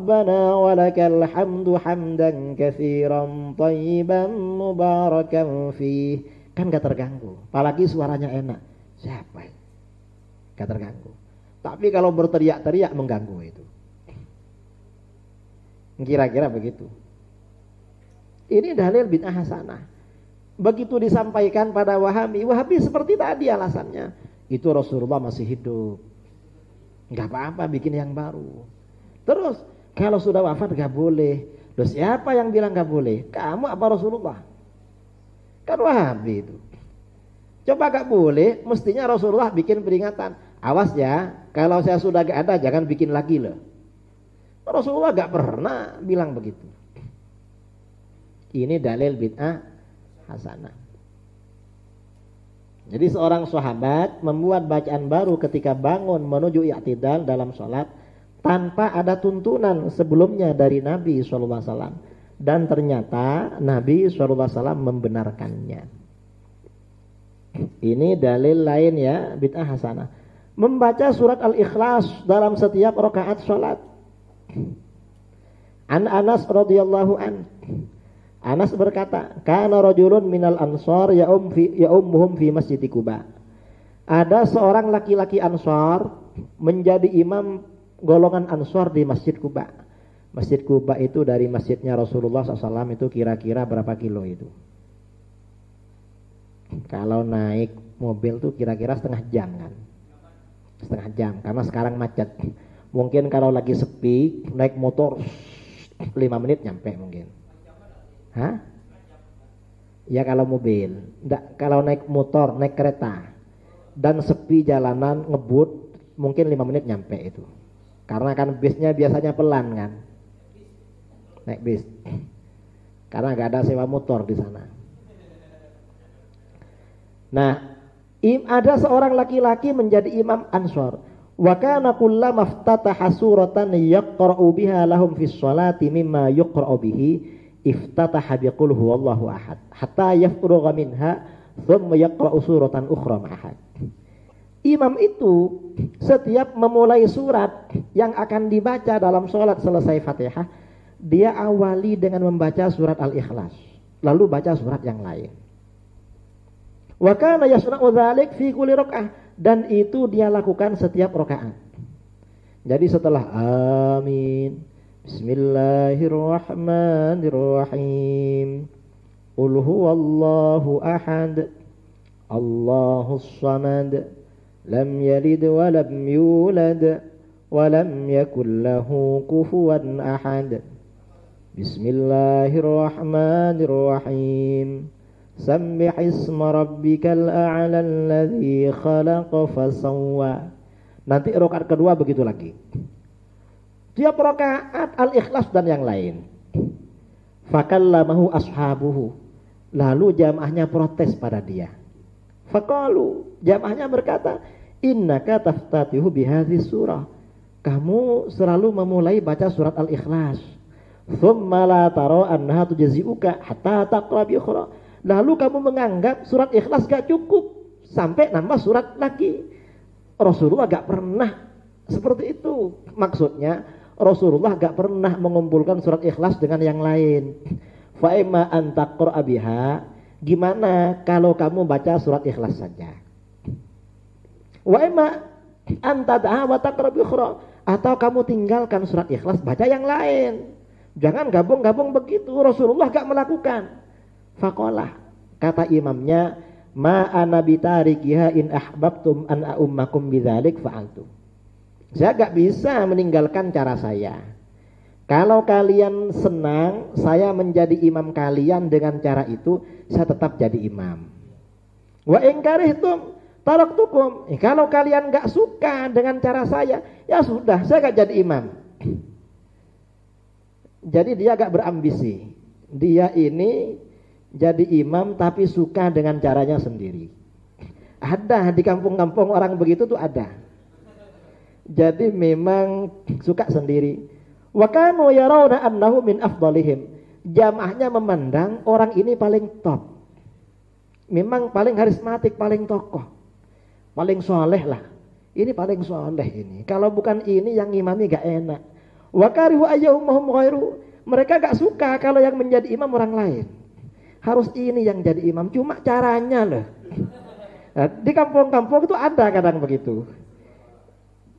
Rabbana walakal hamdu hamdan katsiran thayyiban mubarakan fih. Kan gak terganggu, apalagi suaranya enak. Siapa? Gak terganggu. Tapi kalau berteriak-teriak mengganggu itu. Kira-kira begitu. Ini dalil bid'ah hasanah. Begitu disampaikan pada Wahabi seperti tadi alasannya. Itu Rasulullah masih hidup. Gak apa-apa bikin yang baru. Terus kalau sudah wafat gak boleh. Loh siapa yang bilang gak boleh? Kamu apa Rasulullah? Kan Wahabi itu. Coba gak boleh, mestinya Rasulullah bikin peringatan. Awas ya, kalau saya sudah gak ada jangan bikin lagi loh. Rasulullah gak pernah bilang begitu. Ini dalil bid'ah hasanah. Jadi seorang sahabat membuat bacaan baru ketika bangun menuju i'tidal dalam sholat tanpa ada tuntunan sebelumnya dari Nabi SAW. Dan ternyata Nabi SAW membenarkannya. Ini dalil lain ya bid'ah hasanah. Membaca surat Al-Ikhlas dalam setiap rakaat sholat. An Anas radhiyallahu an. Anas berkata, kana rajulun minal ansar ya'ummuhum fi masjid Quba. Ada seorang laki-laki Ansar menjadi imam golongan Ansar di Masjid Quba. Masjid Quba itu dari masjidnya Rasulullah SAW itu kira-kira berapa kilo itu? Kalau naik mobil tuh kira-kira setengah jam kan? Setengah jam, karena sekarang macet. Mungkin kalau lagi sepi, naik motor 5 menit nyampe mungkin. Hah? Ya kalau mobil. Nggak, kalau naik motor, naik kereta dan sepi jalanan, ngebut, mungkin 5 menit nyampe itu. Karena kan bisnya biasanya pelan kan? Naik bis. Karena nggak ada sewa motor di sana. Nah, ada seorang laki-laki menjadi imam Ansar. Wa kana kullama iftataha suratan yaqra'u biha lahum fis sholati mimma yuqra'u bihi iftataha biqul huwallahu ahad hatta yafrugha minha thumma yaqra'u suratan ukhra ma'ahad. Imam itu setiap memulai surat yang akan dibaca dalam sholat selesai Fatihah, dia awali dengan membaca surat Al-Ikhlas, lalu baca surat yang lain. Wa kana yasna'u dzalik fi kulli rak'ah, dan itu dia lakukan setiap rakaat. Jadi setelah amin, bismillahirrahmanirrahim, qul huwallahu ahad, Allahus samad, lam yalid wa lam yulad wa lam yakul lahu kufuwan ahad. Bismillahirrahmanirrahim. Sabbih isma rabbikal a'la alladzi khalaq fasawwa. Nanti rakaat kedua begitu lagi. Tiap rakaat Al-Ikhlas dan yang lain. Fakallamahu ashabuhu. Lalu jamaahnya protes pada dia. Faqalu, jamaahnya berkata, innaka taftatihu bihadhihi surah. Kamu selalu memulai baca surat Al-Ikhlas. Thumma la tara annaha tujzi'uka hatta taqra bi ukhra. Lalu kamu menganggap surat Ikhlas gak cukup sampai nambah surat lagi. Rasulullah gak pernah seperti itu. Maksudnya Rasulullah gak pernah mengumpulkan surat Ikhlas dengan yang lain. Fa imma an taqra biha, gimana kalau kamu baca surat Ikhlas saja? Wa imma an tad'a wa taqra bi ukhra, atau kamu tinggalkan surat Ikhlas baca yang lain. Jangan gabung-gabung begitu. Rasulullah gak melakukan. Faqalah, kata imamnya, ma ana bitarikiha in ahbabtum an ummakum bidzalik fa'altu. Saya gak bisa meninggalkan cara saya. Kalau kalian senang saya menjadi imam kalian dengan cara itu, saya tetap jadi imam. Wa in karihtum taraktukum. Kalau kalian gak suka dengan cara saya, ya sudah, saya gak jadi imam. Jadi dia gak berambisi. Dia ini jadi imam tapi suka dengan caranya sendiri. Ada di kampung-kampung orang begitu tuh ada. Jadi memang suka sendiri. Wa kanu yarawna annahu min afdalihim. Jamaahnya memandang orang ini paling top. Memang paling karismatik, paling tokoh. Paling soleh lah. Ini paling soleh ini. Kalau bukan ini yang imami gak enak. Wa karihu ayyuhum ghairu. Mereka gak suka kalau yang menjadi imam orang lain. Harus ini yang jadi imam. Cuma caranya loh. Nah, di kampung-kampung itu ada kadang begitu.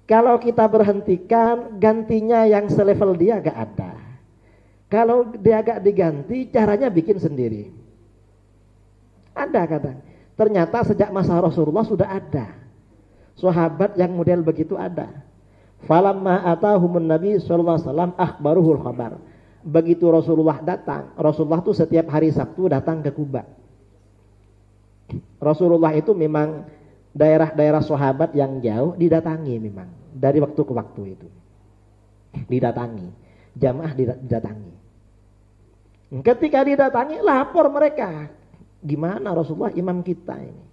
Kalau kita berhentikan, gantinya yang selevel dia gak ada. Kalau dia gak diganti, caranya bikin sendiri. Ada kadang. Ternyata sejak masa Rasulullah sudah ada. Sahabat yang model begitu ada. Falamma atahumun Nabi sallallahu alaihi wasallam akhbaruhul khabar. Begitu Rasulullah datang, Rasulullah tuh setiap hari Sabtu datang ke Kuba. Rasulullah itu memang daerah-daerah sahabat yang jauh didatangi memang dari waktu ke waktu itu. Didatangi, jamaah didatangi. Ketika didatangi lapor mereka, gimana Rasulullah imam kita ini.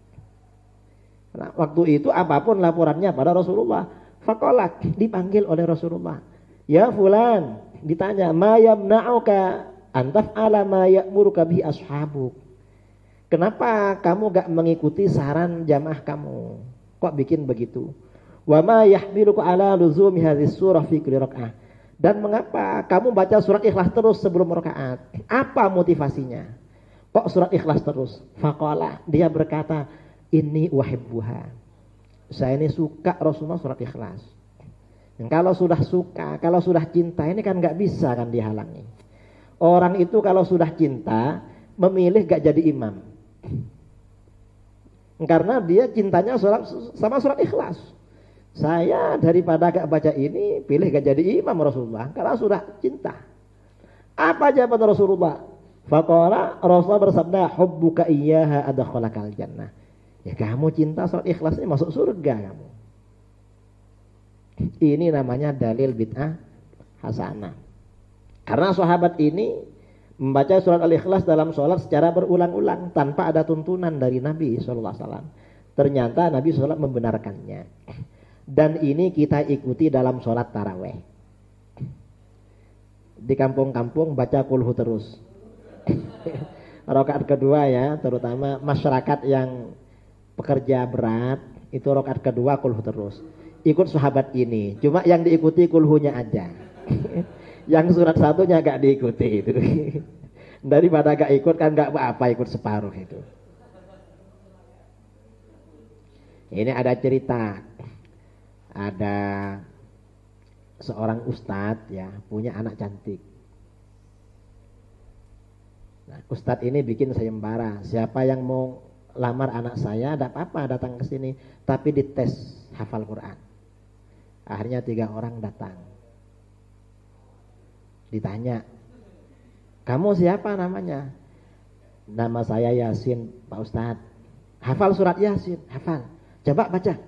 Nah, waktu itu apapun laporannya pada Rasulullah. Faqalat, dipanggil oleh Rasulullah. Ya fulan, ditanya, ma yamna'uka an taf'ala ma ya'muruka bihi ashabuk. Kenapa kamu gak mengikuti saran jamaah kamu? Kok bikin begitu? Wa ma yahmiluka ala luzumi hadhis surah fi kulli rak'ah. Dan mengapa kamu baca surat Ikhlas terus sebelum rakaat? Apa motivasinya? Kok surat Ikhlas terus? Faqala, dia berkata, inni uhibbuha. Saya ini suka Rasulullah surat Ikhlas. Dan kalau sudah suka, kalau sudah cinta, ini kan gak bisa kan dihalangi. Orang itu kalau sudah cinta, memilih gak jadi imam. Karena dia cintanya sama surat Ikhlas. Saya daripada gak baca ini, pilih gak jadi imam Rasulullah. Karena sudah cinta. Apa jawaban Rasulullah? Faqala, Rasulullah bersabda, hubbuka iyyaha adkhalakal jannah. Ya kamu cinta surat Ikhlas ini masuk surga kamu. Ini namanya dalil bid'ah hasanah. Karena sahabat ini membaca surat Al-Ikhlas dalam sholat secara berulang-ulang tanpa ada tuntunan dari Nabi SAW. Ternyata Nabi SAW membenarkannya. Dan ini kita ikuti dalam sholat taraweh. Di kampung-kampung baca kulhu terus. Rakaat kedua ya, terutama masyarakat yang pekerja berat, itu rakaat kedua kulhu terus. Ikut sahabat ini, cuma yang diikuti kulhunya aja. Yang surat satunya gak diikuti itu. Daripada gak ikut kan gak apa-apa ikut separuh itu. Ini ada cerita. Ada seorang ustadz ya, punya anak cantik. Nah, ustadz ini bikin sayembara. Siapa yang mau lamar anak saya, tidak apa-apa datang ke sini, tapi dites hafal Quran. Akhirnya 3 orang datang. Ditanya, kamu siapa namanya? Nama saya Yasin, Pak Ustadz. Hafal surat Yasin? Hafal. Coba baca.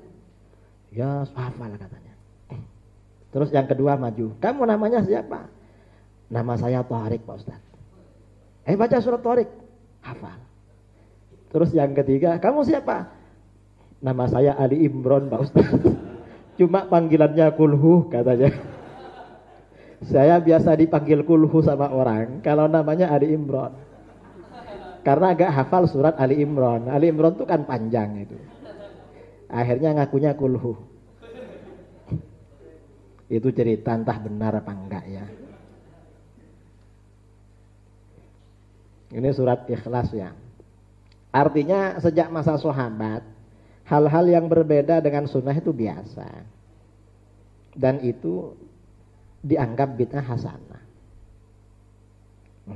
Ya, hafal katanya. Terus yang kedua maju. Kamu namanya siapa? Nama saya Tharik, Pak Ustadz. Baca surat Tharik. Hafal. Terus yang ketiga, kamu siapa? Nama saya Ali Imron, Pak Ustadz. Cuma panggilannya kulhu katanya. Saya biasa dipanggil kulhu sama orang kalau namanya Ali Imron. Karena agak hafal surat Ali Imron. Ali Imron itu kan panjang itu. Akhirnya ngakunya kulhu. Itu cerita entah benar apa enggak ya. Ini surat Ikhlas ya. Artinya sejak masa sahabat, hal-hal yang berbeda dengan sunnah itu biasa. Dan itu dianggap bid'ah hasanah.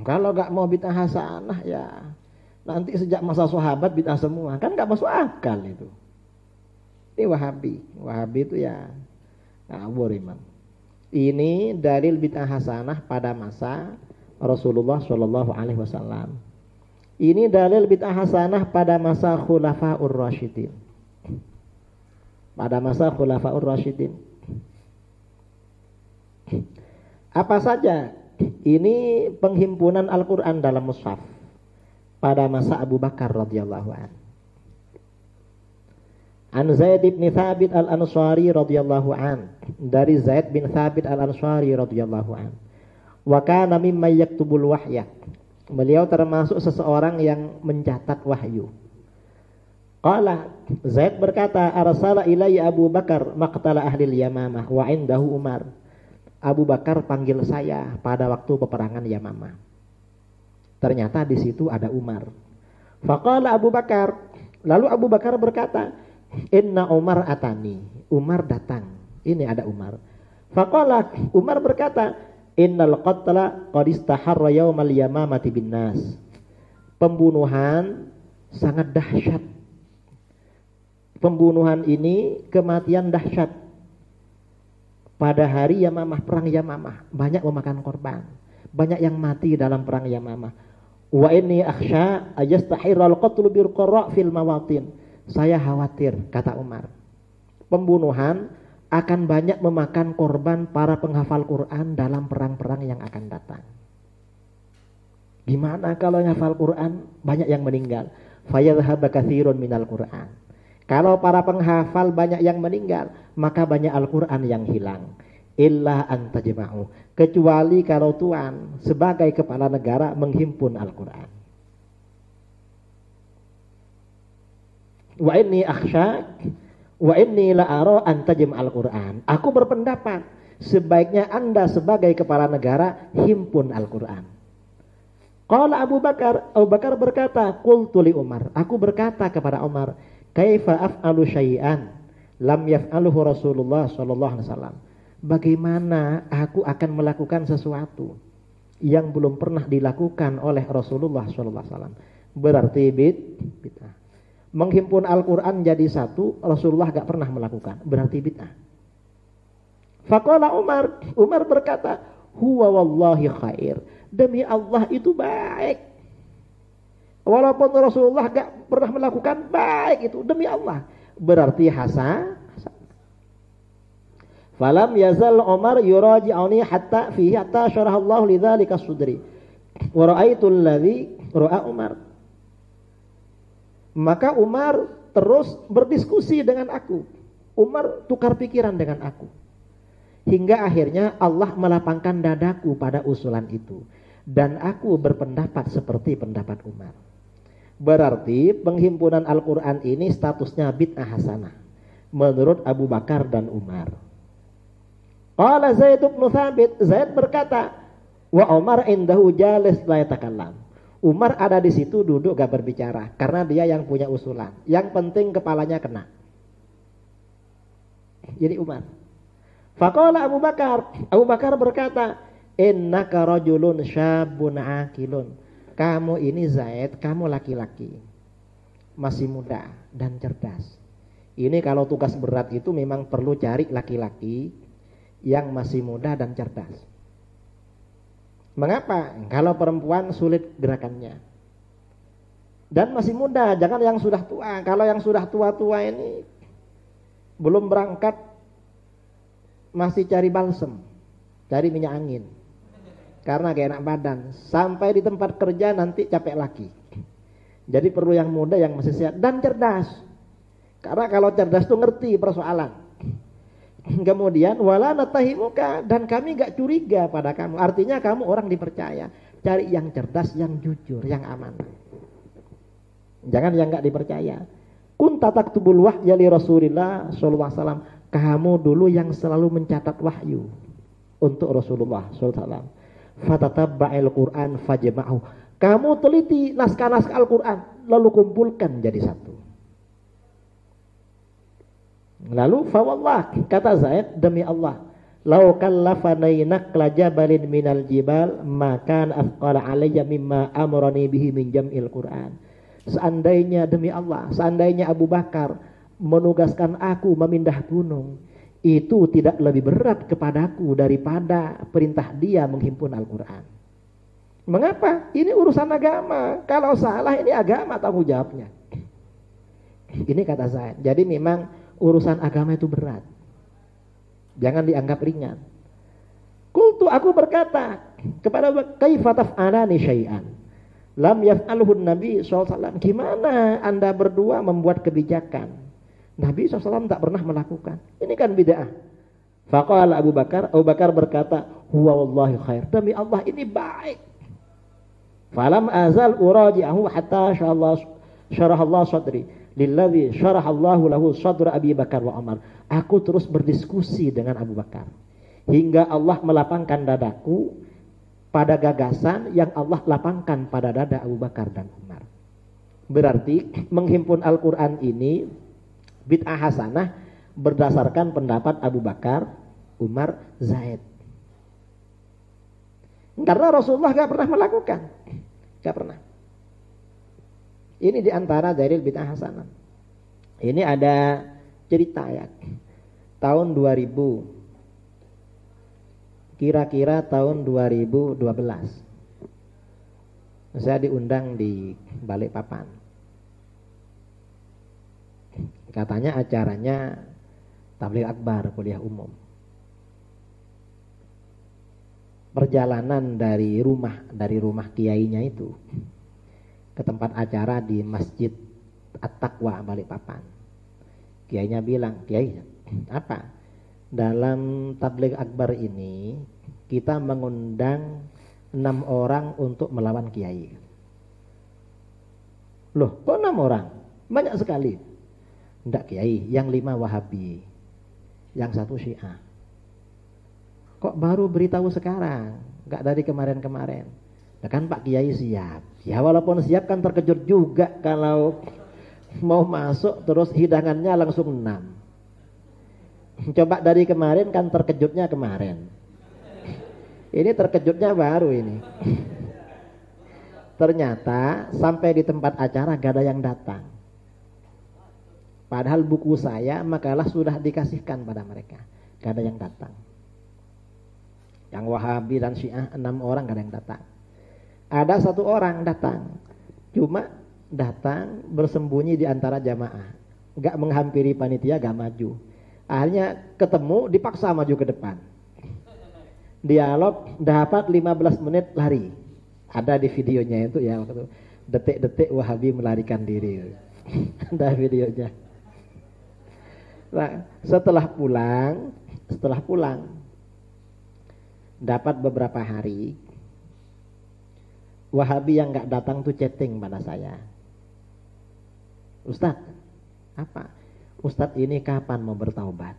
Kalau gak mau bid'ah hasanah ya nanti sejak masa sahabat bid'ah semua. Kan gak masuk akal itu. Ini Wahabi. Wahabi itu ya ngawur imam. Ini dalil bid'ah hasanah pada masa Rasulullah SAW. Ini dalil bid'ah hasanah pada masa Khulafaur Rasyidin. Pada masa Khulafaur Rasyidin. Apa saja? Ini penghimpunan Al-Quran dalam mushaf pada masa Abu Bakar radhiyallahu an. An Zaid bin Thabit al-Ansari radhiyallahu an. Dari Zaid bin Thabit al-Ansari radhiyallahu an. Wa kana mimman yaktubul wahya. Beliau termasuk seseorang yang mencatat wahyu. Qala, Zaid berkata, arsala ilayya Abu Bakar maqtala ahli al-Yamamah wa indahu Umar. Abu Bakar panggil saya pada waktu peperangan Yamamah. Ternyata di situ ada Umar. Faqala Abu Bakar, lalu Abu Bakar berkata, inna Umar atani, Umar datang. Ini ada Umar. Faqala, Umar berkata, innal qatla qad istaharra yaumal yamamati bin nas. Pembunuhan sangat dahsyat. Pembunuhan ini kematian dahsyat. Pada hari Yamamah, perang Yamamah, banyak memakan korban. Banyak yang mati dalam perang Yamamah. Wa inni akhsha ayastahirral qatlu bil qara fil mawatin. Saya khawatir, kata Umar, pembunuhan akan banyak memakan korban para penghafal Quran dalam perang-perang yang akan datang. Gimana kalau menghafal Quran banyak yang meninggal? Fayadhhaba katsirun minal Quran. Kalau para penghafal banyak yang meninggal, maka banyak Al-Quran yang hilang. Illa antajma'u. Kecuali kalau Tuhan sebagai kepala negara menghimpun Al-Quran. Wa inni akhsha wa inni la'ara antajm Al-Quran. Aku berpendapat sebaiknya Anda sebagai kepala negara himpun Al-Quran. Qala Abu Bakar berkata, qultu li Umar, aku berkata kepada Umar, kaifa af'alu syai'an lam yaf'aluhu Rasulullah sallallahu alaihi wasallam. Bagaimana aku akan melakukan sesuatu yang belum pernah dilakukan oleh Rasulullah sallallahu alaihi wasallam? Berarti bid'ah. Menghimpun Al-Qur'an jadi satu, Rasulullah enggak pernah melakukan, berarti bid'ah. Faqala Umar berkata, huwa wallahi khair. Demi Allah itu baik. Walaupun Rasulullah gak pernah melakukan, baik itu demi Allah. Berarti hasan. Falam yazal Umar yuraji'uni hatta syarahallahu lidzalika sudri. Wa ra'aitu alladhi ra'a Umar. Maka Umar terus berdiskusi dengan aku. Umar tukar pikiran dengan aku. Hingga akhirnya Allah melapangkan dadaku pada usulan itu. Dan aku berpendapat seperti pendapat Umar. Berarti penghimpunan Al-Quran ini statusnya bid'ah hasanah menurut Abu Bakar dan Umar. Qala Zaid bin Thabit, Zaid berkata, wa Umar indahu jalis la yatakallam. Umar ada di situ duduk gak berbicara karena dia yang punya usulan. Yang penting kepalanya kena. Jadi Umar. Faqala Abu Bakar berkata, innaka rajulun syabun akilun. Kamu ini Zaid, kamu laki-laki, masih muda dan cerdas. Ini kalau tugas berat itu memang perlu cari laki-laki yang masih muda dan cerdas. Mengapa? Kalau perempuan sulit gerakannya. Dan masih muda, jangan yang sudah tua. Kalau yang sudah tua-tua ini belum berangkat, masih cari balsem, cari minyak angin. Karena gak enak badan. Sampai di tempat kerja nanti capek lagi. Jadi perlu yang muda yang masih sehat dan cerdas. Karena kalau cerdas tuh ngerti persoalan. Kemudian wala natahimuka, dan kami gak curiga pada kamu. Artinya kamu orang dipercaya. Cari yang cerdas, yang jujur, yang aman. Jangan yang gak dipercaya. Kunta taktubul wahya li Rasulillah sallallahu alaihi wasallam. Kamu dulu yang selalu mencatat wahyu untuk Rasulullah sallallahu alaihi wasallam. Fatatabba'il Qur'an fajma'u. Kamu teliti naskah-naskah Al-Qur'an lalu kumpulkan jadi satu. Lalu fa wallah, kata Zaid, demi Allah, law kallafani naqla jabalin minal jibal maka afqala alayya mimma amrani bihi min jam'il Qur'an. Seandainya demi Allah, seandainya Abu Bakar menugaskan aku memindah gunung, itu tidak lebih berat kepadaku daripada perintah dia menghimpun Al-Quran. Mengapa? Ini urusan agama. Kalau salah ini agama tanggung jawabnya. Ini kata saya. Jadi memang urusan agama itu berat. Jangan dianggap ringan. Qultu, aku berkata kepada kaifa taf'alani syai'an lam yaf'alhu Nabi SAW. Gimana Anda berdua membuat kebijakan Nabi SAW tak pernah melakukan? Ini kan bid'ah. Faqala Abu Bakar berkata, huwa wallahi khair. Demi Allah ini baik. Falam azal uraji'ahu hatta syarahallahu sadri lilladzi syarahallahu lahu sadra Abi Bakar wa Umar. Aku terus berdiskusi dengan Abu Bakar hingga Allah melapangkan dadaku pada gagasan yang Allah lapangkan pada dada Abu Bakar dan Umar. Berarti menghimpun Al-Quran ini bid'ah hasanah berdasarkan pendapat Abu Bakar, Umar, Zaid. Karena Rasulullah gak pernah melakukan. Gak pernah. Ini diantara dalil bid'ah hasanah. Ini ada cerita ya. Tahun 2000. Kira-kira tahun 2012 saya diundang di Balikpapan. Katanya acaranya tabligh akbar, kuliah umum. Perjalanan dari rumah kiainya itu ke tempat acara di Masjid At-Taqwa Balikpapan. Kiainya bilang, "Kiai, apa? Dalam tabligh akbar ini kita mengundang 6 orang untuk melawan kiai." Loh, kok 6 orang? Banyak sekali. Enggak kiai, yang 5 Wahabi, yang 1 Syiah. Kok baru beritahu sekarang? Enggak dari kemarin-kemarin. Nah kan Pak Kiai siap. Ya walaupun siap kan terkejut juga kalau mau masuk terus hidangannya langsung 6. Coba dari kemarin kan terkejutnya kemarin. Ini terkejutnya baru ini. Ternyata sampai di tempat acara gak ada yang datang. Padahal buku saya makalah sudah dikasihkan pada mereka. Gak ada yang datang. Yang Wahabi dan Syiah 6 orang gak ada yang datang. Ada 1 orang datang. Cuma datang bersembunyi di antara jamaah. Gak menghampiri panitia, gak maju. Akhirnya ketemu dipaksa maju ke depan. Dialog dapat 15 menit lari. Ada di videonya itu ya, waktu detik-detik Wahabi melarikan diri. Ada videonya. Nah, setelah pulang dapat beberapa hari, Wahabi yang gak datang tuh chatting pada saya. "Ustadz, apa? Ustadz ini kapan mau bertaubat?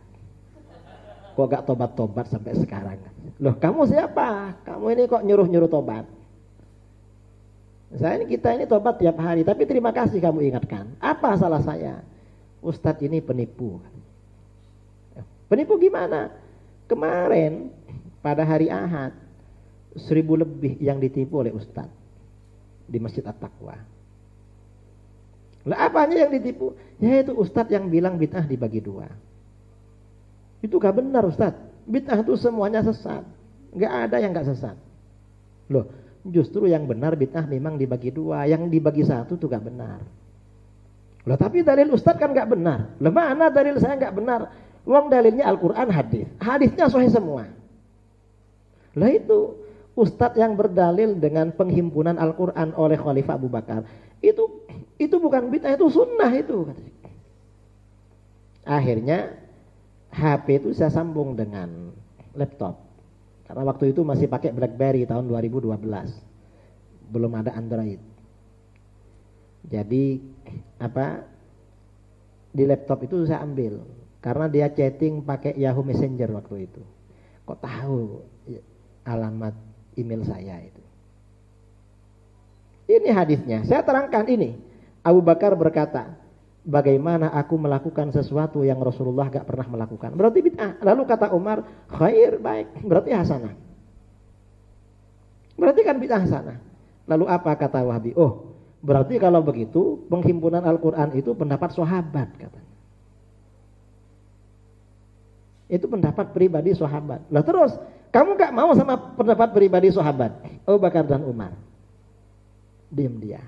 Kok gak tobat-tobat sampai sekarang?" "Loh, kamu siapa? Kamu ini kok nyuruh-nyuruh tobat?" Kita ini tobat tiap hari, tapi terima kasih kamu ingatkan. Apa salah saya?" "Ustadz ini penipu." "Penipu gimana?" "Kemarin pada hari Ahad 1000 lebih yang ditipu oleh Ustadz di Masjid At-Taqwa." Lah apanya yang ditipu? Yaitu Ustadz yang bilang bid'ah dibagi 2. Itu gak benar Ustadz. Bid'ah itu semuanya sesat. Gak ada yang gak sesat. Loh, justru yang benar bid'ah memang dibagi 2. Yang dibagi 1 itu gak benar. Loh tapi dalil Ustadz kan gak benar. Loh mana dalil saya gak benar? Wong dalilnya Al-Quran, hadis. Hadisnya sahih semua. Lah itu Ustadz yang berdalil dengan penghimpunan Al-Quran oleh Khalifah Abu Bakar. Itu bukan bid'ah, itu sunnah itu. Akhirnya HP itu saya sambung dengan laptop. Karena waktu itu masih pakai BlackBerry tahun 2012. Belum ada Android. Jadi di laptop itu saya ambil. Karena dia chatting pakai Yahoo Messenger waktu itu. Kok tahu alamat email saya itu? Ini hadisnya. Saya terangkan ini. Abu Bakar berkata, "Bagaimana aku melakukan sesuatu yang Rasulullah gak pernah melakukan?" Berarti bid'ah. Lalu kata Umar, "Khair, baik." Berarti hasanah. Berarti kan bid'ah hasanah. Lalu apa kata Wahabi? "Oh, berarti kalau begitu penghimpunan Al-Quran itu pendapat sahabat," katanya. Itu pendapat pribadi sahabat. Lah terus, kamu gak mau sama pendapat pribadi sahabat Abu Bakar dan Umar? Diam dia.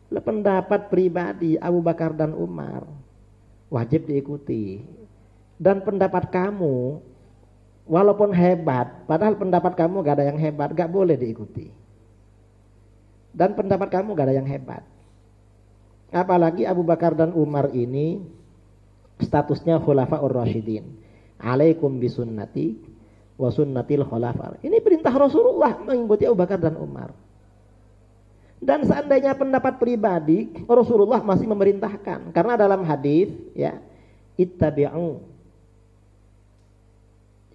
Lah pendapat pribadi Abu Bakar dan Umar wajib diikuti. Dan pendapat kamu walaupun hebat, padahal pendapat kamu gak ada yang hebat, gak boleh diikuti. Dan pendapat kamu gak ada yang hebat. Apalagi Abu Bakar dan Umar ini statusnya khulafaur rasyidin. "Alaikum bisunnati wa sunnatil khulafar." Ini perintah Rasulullah mengikuti Abu Bakar dan Umar. Dan seandainya pendapat pribadi, Rasulullah masih memerintahkan. Karena dalam hadis ya, ittabi'u.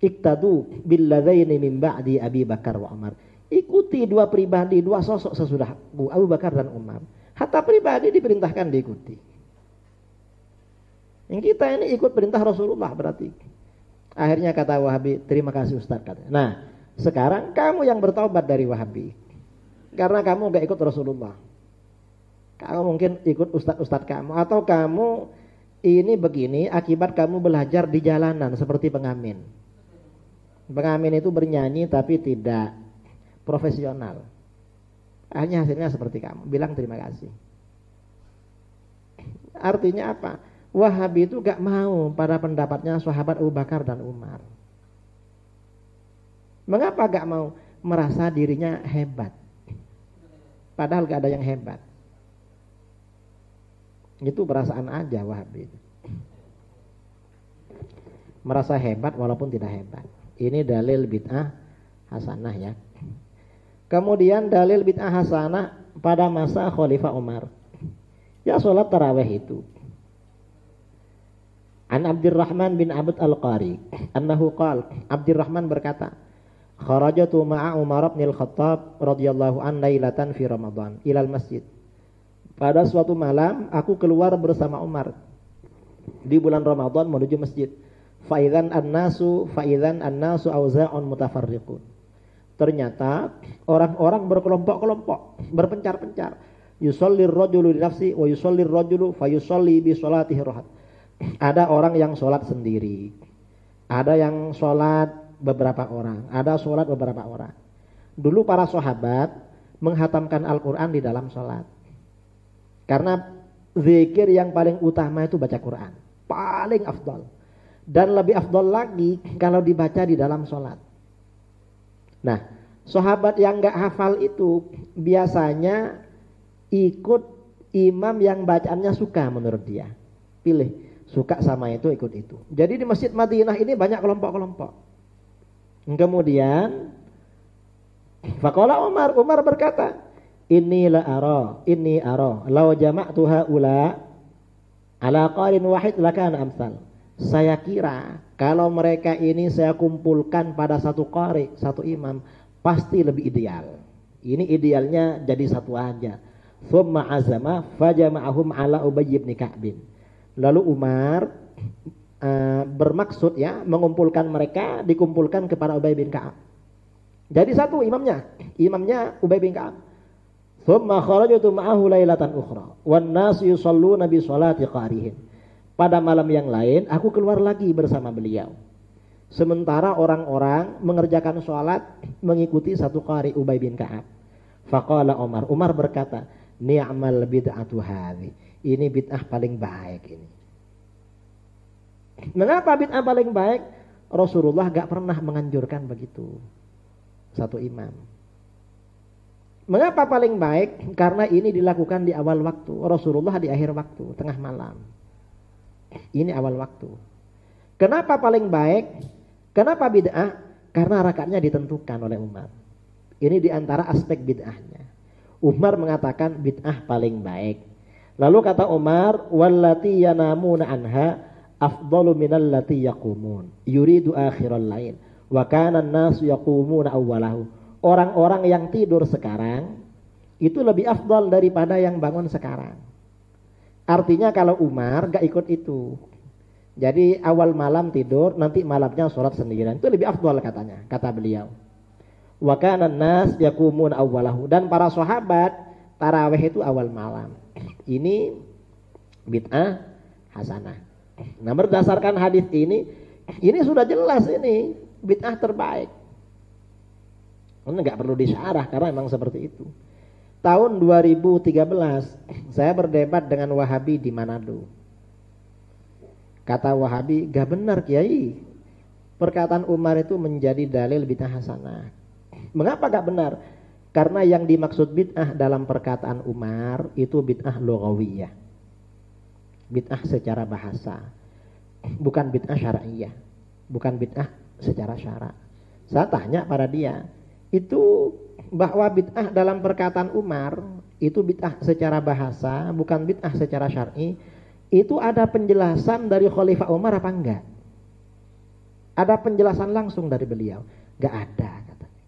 Iktadu billadzaini min ba'di Abi Bakar wa Umar. Ikuti dua pribadi, dua sosok sesudah Abu Bakar dan Umar. Hatta pribadi diperintahkan diikuti. Yang kita ini ikut perintah Rasulullah berarti. Akhirnya kata Wahabi, terima kasih Ustaz katanya. Nah, sekarang kamu yang bertobat dari Wahabi. Karena kamu gak ikut Rasulullah. Kamu mungkin ikut ustaz-ustaz kamu. Atau kamu ini begini akibat kamu belajar di jalanan seperti pengamen. Pengamen itu bernyanyi tapi tidak profesional. Akhirnya hasilnya seperti kamu. Bilang terima kasih. Artinya apa? Wahabi itu gak mau pada pendapatnya sahabat Abu Bakar dan Umar. Mengapa gak mau? Merasa dirinya hebat. Padahal gak ada yang hebat. Itu perasaan aja Wahabi. Merasa hebat walaupun tidak hebat. Ini dalil bid'ah hasanah ya. Kemudian dalil bid'ah hasanah pada masa Khalifah Umar. Ya sholat tarawih itu. An Abdurrahman bin Abd al-Qari annahu qala, Abdurrahman berkata, kharajatu ma'a Umar bin al-Khattab radhiyallahu an lailatan fi Ramadan ilal masjid. Pada suatu malam aku keluar bersama Umar di bulan Ramadan menuju masjid. Fa'idzan an-nasu auza'un mutafarriqun. Ternyata orang-orang berkelompok-kelompok, berpencar-pencar. Yusallir rajulu li nafsi wa yusallir rajulu fa yusalli bi sholatihi rahat. Ada orang yang sholat sendiri, ada yang sholat beberapa orang, ada sholat beberapa orang. Dulu para sahabat menghatamkan Al-Quran di dalam sholat. Karena zikir yang paling utama itu baca Quran, paling afdal. Dan lebih afdal lagi kalau dibaca di dalam sholat. Nah, sahabat yang gak hafal itu biasanya ikut imam yang bacaannya suka menurut dia. Pilih. Suka sama itu, ikut itu. Jadi di Masjid Madinah ini banyak kelompok-kelompok. Kemudian faqala Umar berkata, inni ara law jama'tu haula ala qarin wahid lakana amsal. Saya kira kalau mereka ini saya kumpulkan pada satu qari, satu imam, pasti lebih ideal. Ini idealnya jadi satu aja. Thumma azama fajama'ahum ala Ubay bin Ka'b. Lalu Umar bermaksud ya mengumpulkan mereka, dikumpulkan kepada Ubay bin Ka'ab. Jadi satu imamnya Ubay bin Ka'ab. Tsumma kharajtu ma'ahu lailatan ukhra wan nas yusalluna bi sholati qarihim. Pada malam yang lain aku keluar lagi bersama beliau. Sementara orang-orang mengerjakan sholat mengikuti satu qari Ubay bin Ka'ab. Faqala Umar berkata, ni'mal bid'atu hadhi. Ini bid'ah paling baik ini. Mengapa bid'ah paling baik? Rasulullah gak pernah menganjurkan begitu. Satu imam. Mengapa paling baik? Karena ini dilakukan di awal waktu. Rasulullah di akhir waktu, tengah malam. Ini awal waktu. Kenapa paling baik? Kenapa bid'ah? Karena rakaatnya ditentukan oleh Umar. Ini diantara aspek bid'ahnya. Umar mengatakan bid'ah paling baik. Lalu kata Umar, wallati yanamuna anha afdalu minallati yaqumun yuridu akhiral lail wa kana an-nasu yaqumuna awwalahu. Orang-orang yang tidur sekarang itu lebih afdal daripada yang bangun sekarang. Artinya kalau Umar gak ikut itu. Jadi awal malam tidur, nanti malamnya sholat sendirian. Itu lebih afdal katanya, kata beliau. Wa kana an-nas yaqumuna awwalahu. Dan para sahabat tarawih itu awal malam. Ini bid'ah hasanah. Nah, berdasarkan hadis ini sudah jelas ini bid'ah terbaik. Enggak perlu disyarah karena memang seperti itu. Tahun 2013 saya berdebat dengan Wahabi di Manado. Kata Wahabi, gak benar Kiai. Perkataan Umar itu menjadi dalil bid'ah hasanah. Mengapa gak benar? Karena yang dimaksud bid'ah dalam perkataan Umar itu bid'ah lughawiyah. Bid'ah secara bahasa. Bukan bid'ah syar'iyah. Bukan bid'ah secara syara'. Saya tanya pada dia, itu bahwa bid'ah dalam perkataan Umar itu bid'ah secara bahasa, bukan bid'ah secara syar'i. Itu ada penjelasan dari Khalifah Umar apa enggak? Ada penjelasan langsung dari beliau? Gak ada, katanya.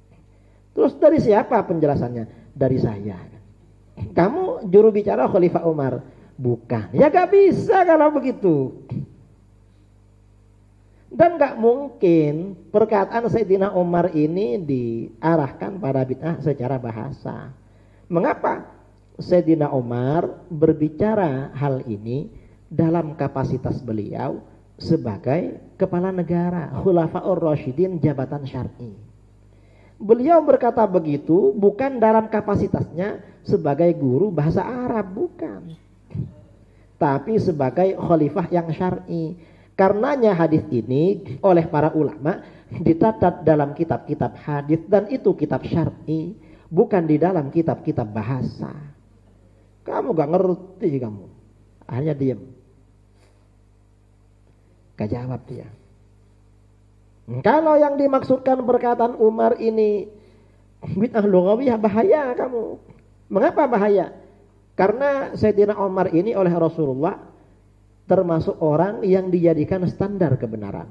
Terus dari siapa penjelasannya? Dari saya. Kamu juru bicara Khalifah Umar? Bukan. Ya gak bisa kalau begitu. Dan gak mungkin perkataan Sayyidina Umar ini diarahkan pada bid'ah secara bahasa. Mengapa? Sayyidina Umar berbicara hal ini dalam kapasitas beliau sebagai kepala negara, Khulafaur Rasyidin, jabatan syar'i. Beliau berkata begitu bukan dalam kapasitasnya sebagai guru bahasa Arab, bukan. Tapi sebagai khalifah yang syar'i. Karenanya hadis ini oleh para ulama dicatat dalam kitab-kitab hadis dan itu kitab syar'i, bukan di dalam kitab-kitab bahasa. Kamu gak ngerti kamu. Akhirnya diam. Gak jawab dia. Kalau yang dimaksudkan perkataan Umar ini bid'ah lughawiyah, bahaya kamu. Mengapa bahaya? Karena Sayyidina Umar ini oleh Rasulullah termasuk orang yang dijadikan standar kebenaran.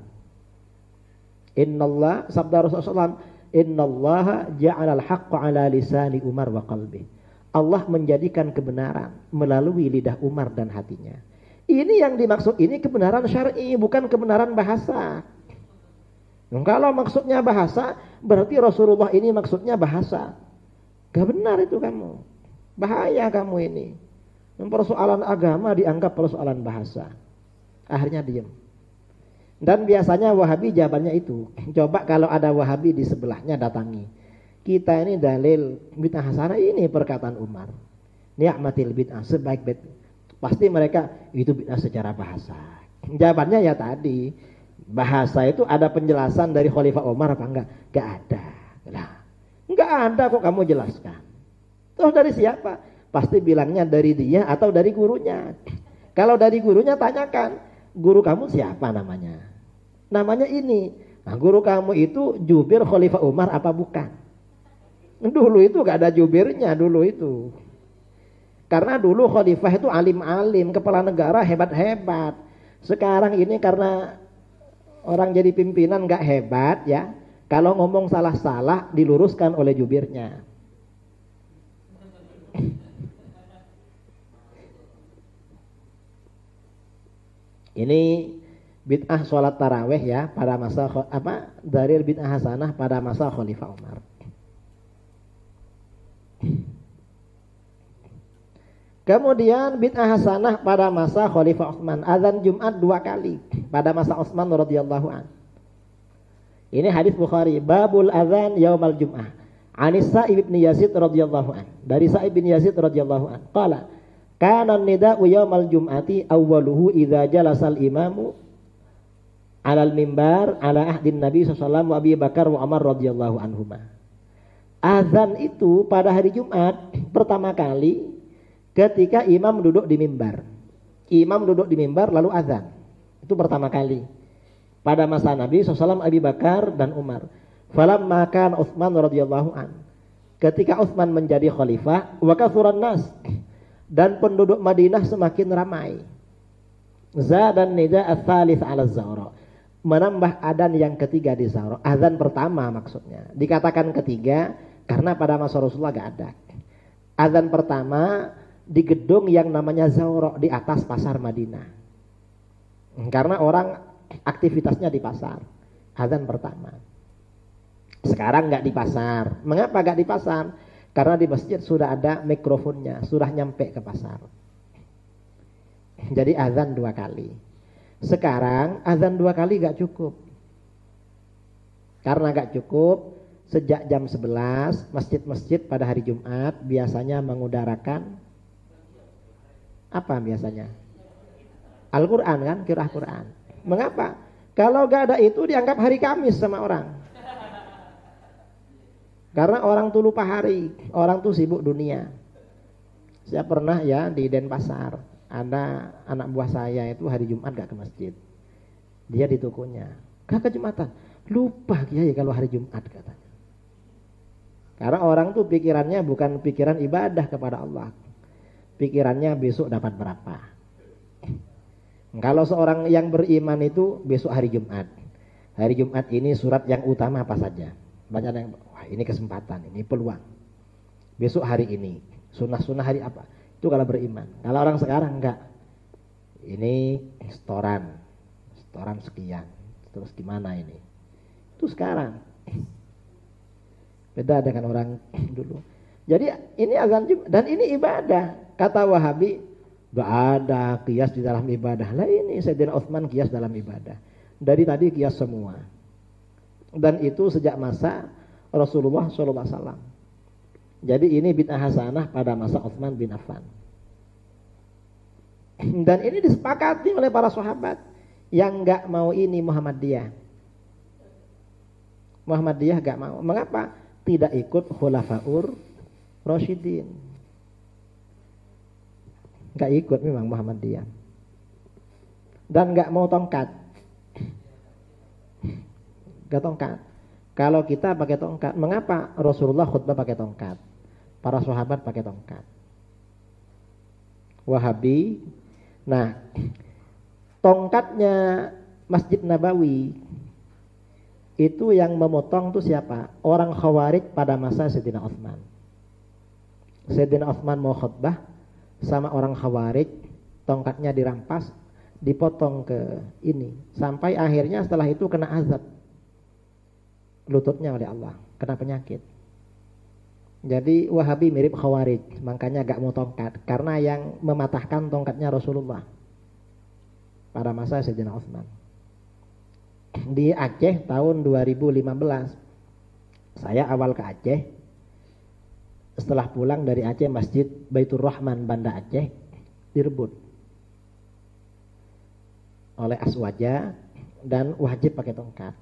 Innallah, sabda Rasulullah, innallaha ja'alal haqqa ala lisani Umar wa qalbi. Allah menjadikan kebenaran melalui lidah Umar dan hatinya. Ini yang dimaksud ini kebenaran syar'i, bukan kebenaran bahasa. Kalau maksudnya bahasa, berarti Rasulullah ini maksudnya bahasa. Gak benar itu kamu. Bahaya kamu ini. Persoalan agama dianggap persoalan bahasa. Akhirnya diam. Dan biasanya Wahabi jawabannya itu. Coba kalau ada Wahabi di sebelahnya datangi. Kita ini dalil bid'ah hasanah, ini perkataan Umar. Ni'matil bid'ah, sebaik bid'ah. Pasti mereka itu bid'ah secara bahasa. Jawabannya ya tadi. Bahasa itu ada penjelasan dari Khalifah Umar apa enggak? Enggak ada. Nah, enggak ada kok kamu jelaskan. Terus dari siapa? Pasti bilangnya dari dia atau dari gurunya. Kalau dari gurunya tanyakan, guru kamu siapa namanya? Namanya ini. Nah, guru kamu itu jubir Khalifah Umar apa bukan? Dulu itu gak ada jubirnya dulu itu. Karena dulu khalifah itu alim-alim, kepala negara hebat-hebat. Sekarang ini karena orang jadi pimpinan gak hebat ya. Kalau ngomong salah-salah diluruskan oleh jubirnya. Ini bid'ah sholat taraweh ya pada masa dalil bid'ah hasanah pada masa Khalifah Umar. Kemudian bid'ah hasanah pada masa Khalifah Utsman, azan Jumat 2 kali pada masa Utsman radhiyallahu an. Ini hadis Bukhari, babul azan yaumal Jum'ah. Anis Sa'ib bin Yazid radhiyallahu an. Dari Sa'ib bin Yazid radhiyallahu an. Qala kana nida'u yaumal jum'ati awwaluhu idza jalasal imamu 'alal mimbar 'ala ahdin Nabi sallallahu alaihi wasallam wa Abi Bakar wa Umar radhiyallahu anhuma. Azan itu pada hari Jumat pertama kali ketika imam duduk di mimbar. Imam duduk di mimbar lalu azan. Itu pertama kali. Pada masa Nabi SAW, Abi Bakar dan Umar. Falamma kana Utsman radhiyallahu an. Ketika Utsman menjadi khalifah, wa kathuran nas, dan penduduk Madinah semakin ramai. Zadan nida ats-tsalits 'ala az-zuhra. Menambah adzan yang ketiga di zuhur. Adzan pertama maksudnya. Dikatakan ketiga karena pada masa Rasulullah enggak ada. Adzan pertama di gedung yang namanya Zawra di atas pasar Madinah. Karena orang aktivitasnya di pasar. Adzan pertama. Sekarang enggak di pasar. Mengapa enggak di pasar? Karena di masjid sudah ada mikrofonnya, sudah nyampe ke pasar. Jadi azan 2 kali. Sekarang azan 2 kali enggak cukup. Karena enggak cukup, sejak jam 11 masjid-masjid pada hari Jumat biasanya mengudarakan apa biasanya? Al-Quran kan, qiraah Quran. Mengapa? Kalau enggak ada itu dianggap hari Kamis sama orang. Karena orang tuh lupa hari, orang tuh sibuk dunia. Saya pernah ya di Denpasar, ada anak buah saya itu hari Jumat gak ke masjid. Dia di tokonya, gak ke Jumatan. Lupa Kiai kalau hari Jumat katanya. Karena orang tuh pikirannya bukan pikiran ibadah kepada Allah. Pikirannya besok dapat berapa. Kalau seorang yang beriman itu besok hari Jumat. Hari Jumat ini surat yang utama apa saja. Banyak yang, wah ini kesempatan, ini peluang. Besok hari ini, sunnah-sunnah hari apa. Itu kalau beriman. Kalau orang sekarang enggak. Ini setoran sekian. Terus gimana ini? Itu sekarang. Beda dengan orang dulu. Jadi ini azan Jumat dan ini ibadah. Kata Wahabi, enggak ada qiyas di dalam ibadah. Lah ini Sayyidina Utsman qiyas dalam ibadah. Dari tadi qiyas semua. Dan itu sejak masa Rasulullah SAW. Jadi ini bid'ah hasanah pada masa Utsman bin Affan. Dan ini disepakati oleh para sahabat. Yang enggak mau ini Muhammadiyah. Muhammadiyah enggak mau. Mengapa? Tidak ikut khulafaur Rasyidin. Enggak ikut memang Muhammadiyah. Dan enggak mau tongkat. Enggak tongkat. Kalau kita pakai tongkat, mengapa Rasulullah khutbah pakai tongkat? Para sahabat pakai tongkat. Wahabi. Nah, tongkatnya Masjid Nabawi itu yang memotong itu siapa? Orang Khawarij pada masa Sayyidina Utsman. Sayyidina Utsman mau khutbah sama orang Khawarij, tongkatnya dirampas, dipotong ke ini, sampai akhirnya setelah itu kena azab lututnya oleh Allah, kena penyakit. Jadi Wahabi mirip Khawarij, makanya gak mau tongkat, karena yang mematahkan tongkatnya Rasulullah pada masa Sayyidina Utsman. Di Aceh tahun 2015, saya awal ke Aceh. Setelah pulang dari Aceh, Masjid Baitur Rahman Banda Aceh direbut oleh Aswaja dan wajib pakai tongkat.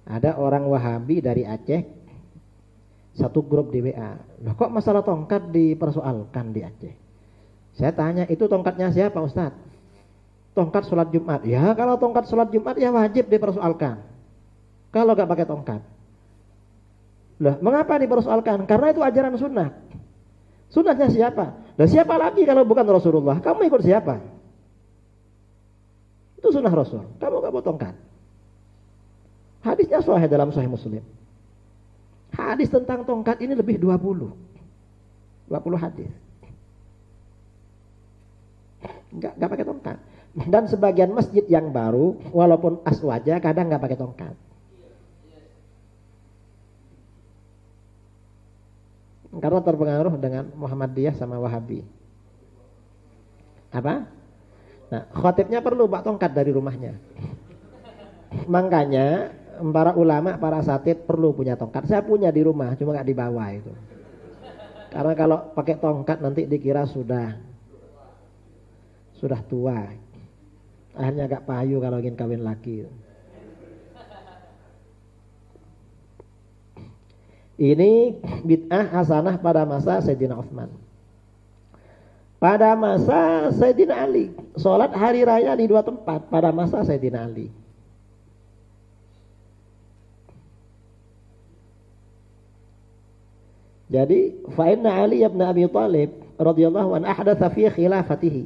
Ada orang Wahabi dari Aceh, satu grup di WA. Loh, kok masalah tongkat dipersoalkan di Aceh? Saya tanya, itu tongkatnya siapa Ustaz? Tongkat sholat Jumat. Ya kalau tongkat sholat Jumat ya wajib dipersoalkan. Kalau gak pakai tongkat. Loh, mengapa dipersoalkan? Karena itu ajaran sunnah. Sunnahnya siapa? Loh, siapa lagi kalau bukan Rasulullah? Kamu ikut siapa? Itu sunnah Rasul. Kamu gak mau tongkat. Hadisnya sahih dalam Sahih Muslim. Hadis tentang tongkat ini lebih 20 hadis. Enggak pakai tongkat. Dan sebagian masjid yang baru, walaupun Aswaja, kadang enggak pakai tongkat. Karena terpengaruh dengan Muhammadiyah sama Wahabi. Apa? Nah, khotibnya perlu bawa tongkat dari rumahnya. Makanya para ulama, para asatidz perlu punya tongkat. Saya punya di rumah, cuma nggak dibawa itu. Karena kalau pakai tongkat nanti dikira sudah tua. Akhirnya agak payu kalau ingin kawin lagi. Ini bid'ah hasanah pada masa Sayyidina Utsman. Pada masa Sayyidina Ali, sholat hari raya di 2 tempat pada masa Sayyidina Ali. Jadi fa inna Ali ibn Abi Thalib radhiyallahu an ahdatsa fi khilafatihi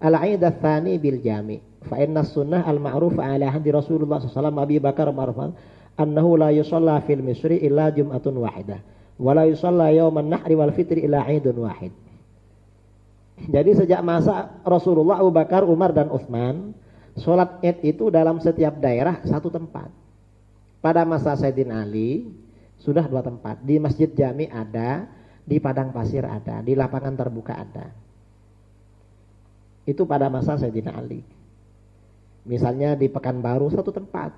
al-'id ats-tsani bil jami' fa inna as-sunnah al-ma'ruf 'ala hadi Rasulullah sallallahu alaihi wasallam Abi Bakar marfan annahu la yusalla fil misri illa jum'atun wahidah wa la yusalla yauman nahri wal fitri illa 'idun wahid. Jadi sejak masa Rasulullah, Abu Bakar, Umar dan Utsman, salat Id itu dalam setiap daerah satu tempat. Pada masa Sayyidina Ali sudah 2 tempat. Di Masjid Jami ada, di Padang Pasir ada, di lapangan terbuka ada. Itu pada masa Sayyidina Ali. Misalnya di Pekanbaru 1 tempat.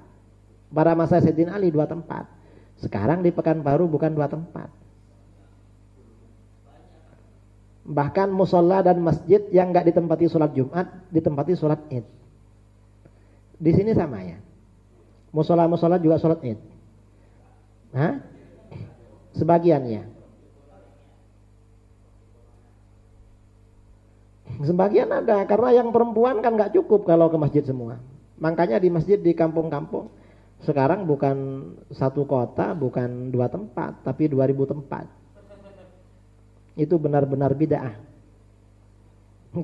Pada masa Sayyidina Ali 2 tempat. Sekarang di Pekanbaru bukan 2 tempat. Bahkan musola dan masjid yang enggak ditempati sholat Jumat, ditempati sholat Id. Di sini sama ya. Musola juga sholat Id. Hah? Sebagiannya. Sebagian ada, karena yang perempuan kan nggak cukup kalau ke masjid semua. Makanya di masjid di kampung-kampung sekarang bukan 1 kota, bukan 2 tempat, tapi 2000 tempat. Itu benar-benar bid'ah.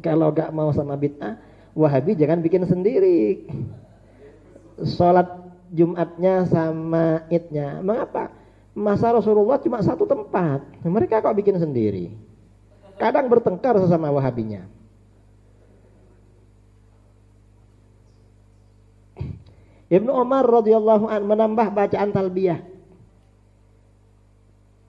Kalau nggak mau sama bid'ah, Wahabi jangan bikin sendiri. Sholat Jumatnya sama Idnya. Mengapa? Masa Rasulullah cuma satu tempat. Mereka kok bikin sendiri. Kadang bertengkar sesama Wahabinya. Ibnu Umar radhiyallahu an menambah bacaan talbiyah.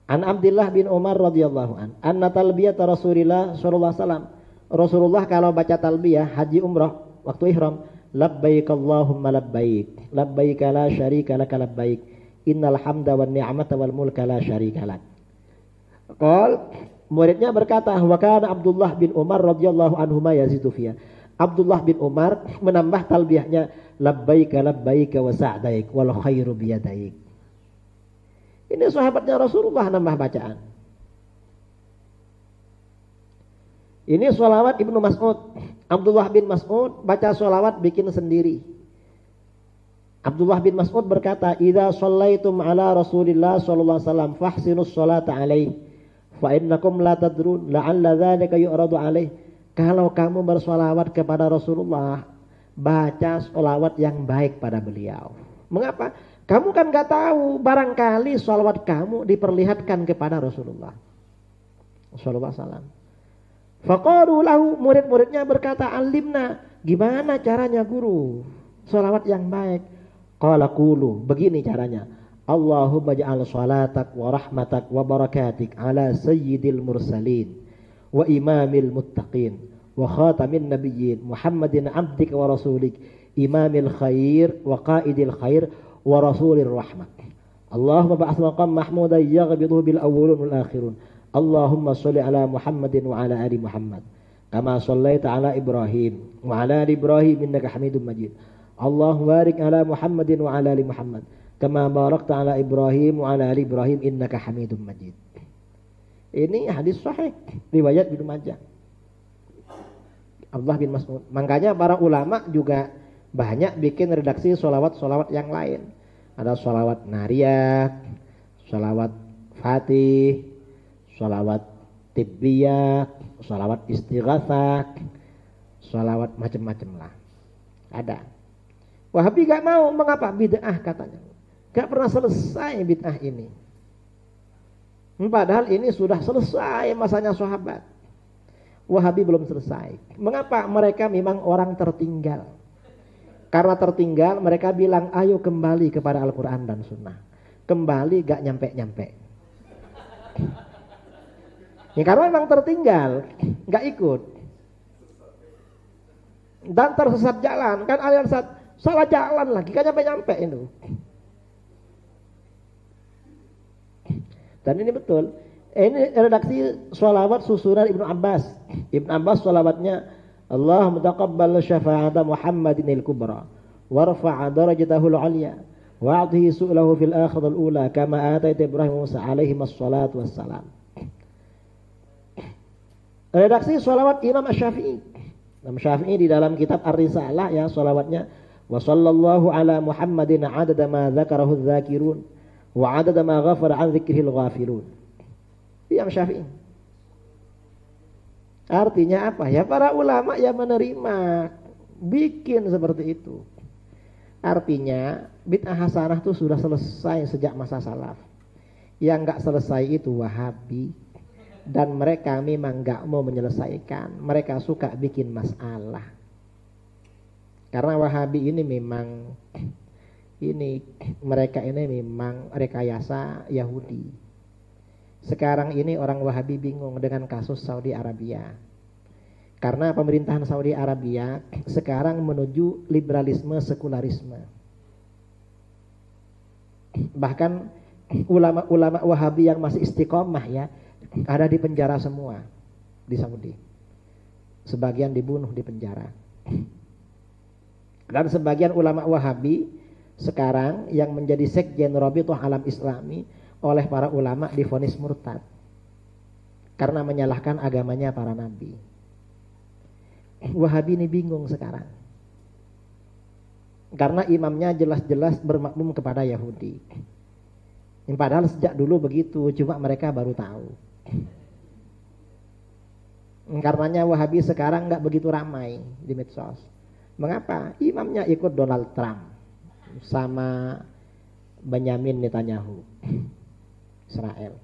An Abdullah bin Umar radhiyallahu an, anna talbiyata Rasulillah sallallahu alaihi wasallam. Rasulullah kalau baca talbiyah haji umrah waktu ihram, labbaik Allahumma labbaik, labbaik la syarika lak labbaik, innal hamda wan ni'mata wal mulka la syarika lak. Qal, muridnya berkata, wa kana Abdullah bin Umar radhiyallahu anhuma yazidu fiha. Abdullah bin Umar menambah talbiyahnya, labbaik labbaik wa sa'daik wal khairu biyadaik. Ini sahabatnya Rasulullah nambah bacaan. Ini sholawat Ibnu Mas'ud. Abdullah bin Mas'ud baca sholawat bikin sendiri. Abdullah bin Mas'ud berkata, "Idza shallaitum ala Rasulillah sallallahu alaihi wasallam fahsinus sholata alaihi, fa innakum la tadrun la'alla dzalika yu'radu alaihi." Kalau kamu bersholawat kepada Rasulullah, baca sholawat yang baik pada beliau. Mengapa? Kamu kan gak tahu, barangkali sholawat kamu diperlihatkan kepada Rasulullah sallallahu alaihi wasallam. Faqalu lahu, murid-muridnya berkata, alimna, gimana caranya guru sholawat yang baik? Qala qulu, begini caranya, Allahumma ja'al sholatak wa rahmatak wa barakatik ala sayyidil mursalin wa imamil muttaqin wa khatamin nabiyyin Muhammadin abdika wa rasulik imamil khair wa qaidil khair wa rasulir rahmat. Allahumma ba'ath maqam mahmudan yaghbiduhu bil awwalun wal akhirun. Allahumma sholli ala Muhammadin wa ala ali Muhammad kama shallaita ala Ibrahim wa ala ali Ibrahim innaka Hamidum Majid. Allahumma barik ala Muhammadin wa ala ali Muhammad kama barakta ala Ibrahim wa ala ali Ibrahim innaka Hamidum Majid. Ini hadis sahih riwayat Ibnu Majah. Abdullah bin Mas'ud. Makanya para ulama juga banyak bikin redaksi sholawat-sholawat yang lain. Ada sholawat nariyah, sholawat fatih, sholawat tibbiyah, sholawat istighatsah, sholawat macam-macam lah. Ada. Wahabi gak mau, mengapa? Bid'ah katanya. Gak pernah selesai bid'ah ini. Padahal ini sudah selesai masanya sahabat. Wahabi belum selesai. Mengapa? Mereka memang orang tertinggal. Karena tertinggal mereka bilang ayo kembali kepada Al-Quran dan Sunnah. Kembali gak nyampe-nyampe. Ya, karena memang tertinggal, gak ikut. Dan tersesat jalan. Kan aliran salah jalan lagi, gak nyampe-nyampe itu. Dan ini betul. Ini redaksi sholawat susunan Ibnu Abbas. Ibnu Abbas sholawatnya, Allahumma taqabbal syafa'ata Muhammadin al-kubra warfa'a darajatahu al-'alya wa'atihi su'lahu fil akhirati al-ula kama ataita Ibrahim Musa alaihi wassalatu wassalam. Redaksi sholawat Imam Asy-Syafi'i. Imam Syafi'i di dalam kitab Ar-Risalah ya sholawatnya, wa sallallahu ala Muhammadin 'adada ma dzakarahu adz-dzakirun wa 'adada ma ghafara 'an dzikrihil ghafilun. Imam Syafi'i. Artinya apa? Ya para ulama yang menerima bikin seperti itu. Artinya bid'ah hasanah itu sudah selesai sejak masa salaf. Yang enggak selesai itu Wahabi. Dan mereka memang enggak mau menyelesaikan. Mereka suka bikin masalah. Karena Wahabi ini memang mereka ini memang rekayasa Yahudi. Sekarang ini orang Wahabi bingung dengan kasus Saudi Arabia. Karena pemerintahan Saudi Arabia sekarang menuju liberalisme sekularisme. Bahkan ulama-ulama Wahabi yang masih istiqomah ya ada di penjara semua di Saudi. Sebagian dibunuh di penjara. Dan sebagian ulama Wahabi sekarang yang menjadi sekjen Rabithah Alam Islami oleh para ulama divonis murtad karena menyalahkan agamanya para nabi. Wahabi ini bingung sekarang karena imamnya jelas-jelas bermakmum kepada Yahudi. Padahal sejak dulu begitu, cuma mereka baru tahu. Karenanya Wahabi sekarang nggak begitu ramai di medsos. Mengapa? Imamnya ikut Donald Trump. sama Benyamin Netanyahu, Israel.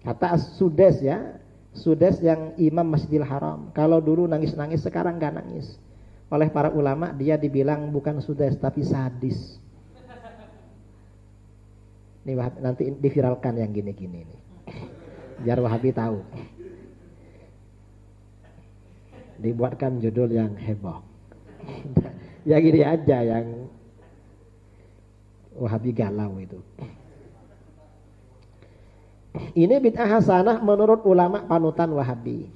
Kata Sudes ya, Sudes yang imam Masjidil Haram, kalau dulu nangis-nangis sekarang gak nangis. Oleh para ulama dia dibilang bukan Sudes tapi sadis. Nih nanti diviralkan yang gini-gini nih, biar Wahabi tahu. Dibuatkan judul yang heboh. Ya gini aja yang Wahabi galau itu. Ini bid'ah hasanah menurut ulama panutan Wahabi.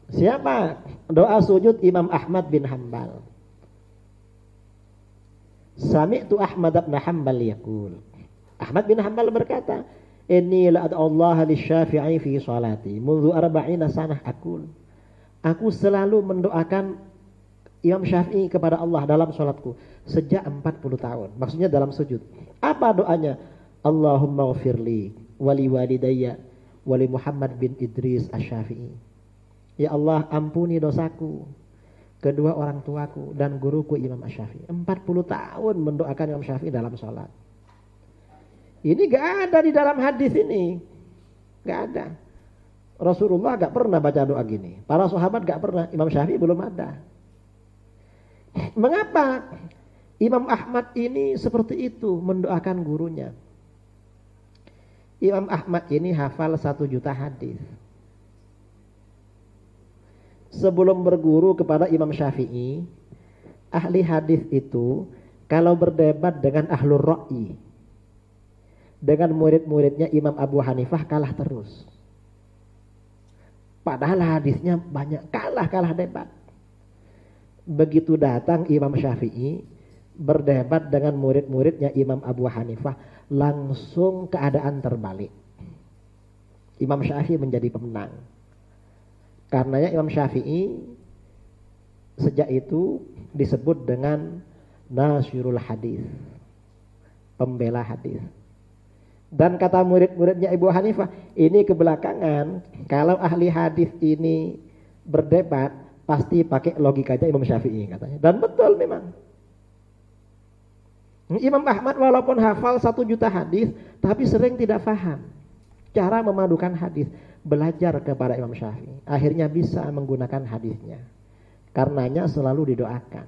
Siapa? Doa sujud Imam Ahmad bin Hanbal. Sami'tu Ahmad bin Hanbal yaqul. Ahmad bin Hanbal berkata, "Inni la ad'u Allah lisyafi'i fi salati mundu 40 sanah aqul." Aku selalu mendoakan Imam Syafi'i kepada Allah dalam salatku sejak 40 tahun. Maksudnya dalam sujud. Apa doanya? Allahumma ghfirli wali walidayya wali Muhammad bin Idris Asy-Syafi'i. Ya Allah, ampuni dosaku, kedua orang tuaku dan guruku Imam Asy-Syafi'i. 40 tahun mendoakan Imam Syafi'i dalam salat. Ini gak ada di dalam hadis ini. Gak ada. Rasulullah gak pernah baca doa gini. Para sahabat gak pernah. Imam Syafi'i belum ada. Mengapa Imam Ahmad ini seperti itu mendoakan gurunya? Imam Ahmad ini hafal 1 juta hadis. Sebelum berguru kepada Imam Syafi'i, ahli hadis itu kalau berdebat dengan ahlur ra'yi, dengan murid-muridnya Imam Abu Hanifah kalah terus. Padahal hadisnya banyak, kalah debat. Begitu datang Imam Syafi'i berdebat dengan murid-muridnya Imam Abu Hanifah, langsung keadaan terbalik. Imam Syafi'i menjadi pemenang. Karenanya Imam Syafi'i sejak itu disebut dengan Nasirul Hadis, pembela hadis. Dan kata murid-muridnya Ibu Hanifah, ini kebelakangan, kalau ahli hadis ini berdebat pasti pakai logikanya Imam Syafi'i katanya. Dan betul memang. Imam Ahmad walaupun hafal 1 juta hadis, tapi sering tidak paham cara memadukan hadis. Belajar kepada Imam Syafi'i, akhirnya bisa menggunakan hadisnya. Karenanya selalu didoakan.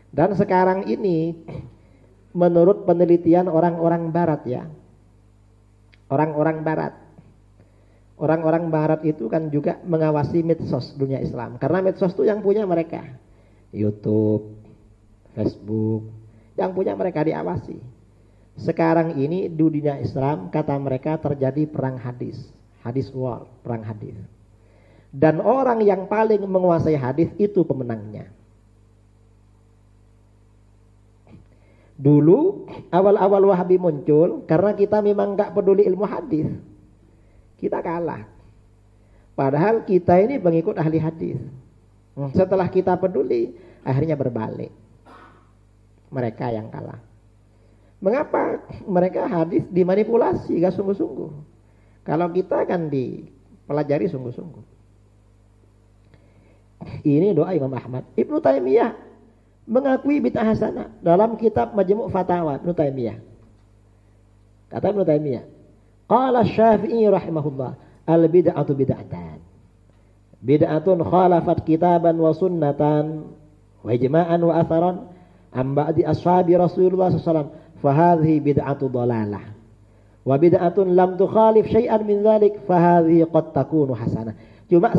Dan sekarang ini menurut penelitian orang-orang barat ya, orang-orang barat itu kan juga mengawasi medsos dunia Islam, karena medsos itu yang punya mereka, YouTube, Facebook, yang punya mereka diawasi. Sekarang ini di dunia Islam kata mereka terjadi perang hadis war, perang hadis. Dan orang yang paling menguasai hadis itu pemenangnya. Dulu awal-awal Wahabi muncul karena kita memang gak peduli ilmu hadis, kita kalah. Padahal kita ini pengikut ahli hadis. Setelah kita peduli, akhirnya berbalik. Mereka yang kalah. Mengapa? Mereka hadis dimanipulasi, gak sungguh-sungguh. Kalau kita kan dipelajari sungguh-sungguh. Ini doa Imam Ahmad. Ibnu Taimiyah mengakui bid'ah hasanah dalam kitab Majmu' Fatawa Ibnu Taimiyah. Kata Ibnu Taimiyah, qala Syafi'i rahimahullah, al bid'atu bid'atan. Bid'atun khalafat kitaban wa sunnatan wa ijma'an wa atharan am ba'di ashabi Rasulullah sallallahu alaihi wasallam. Fahadhi bid'atu dhalalah wa bid'atun lam tukhalif syai'an min dzalik fahadhi qad takunu hasanah. Cuma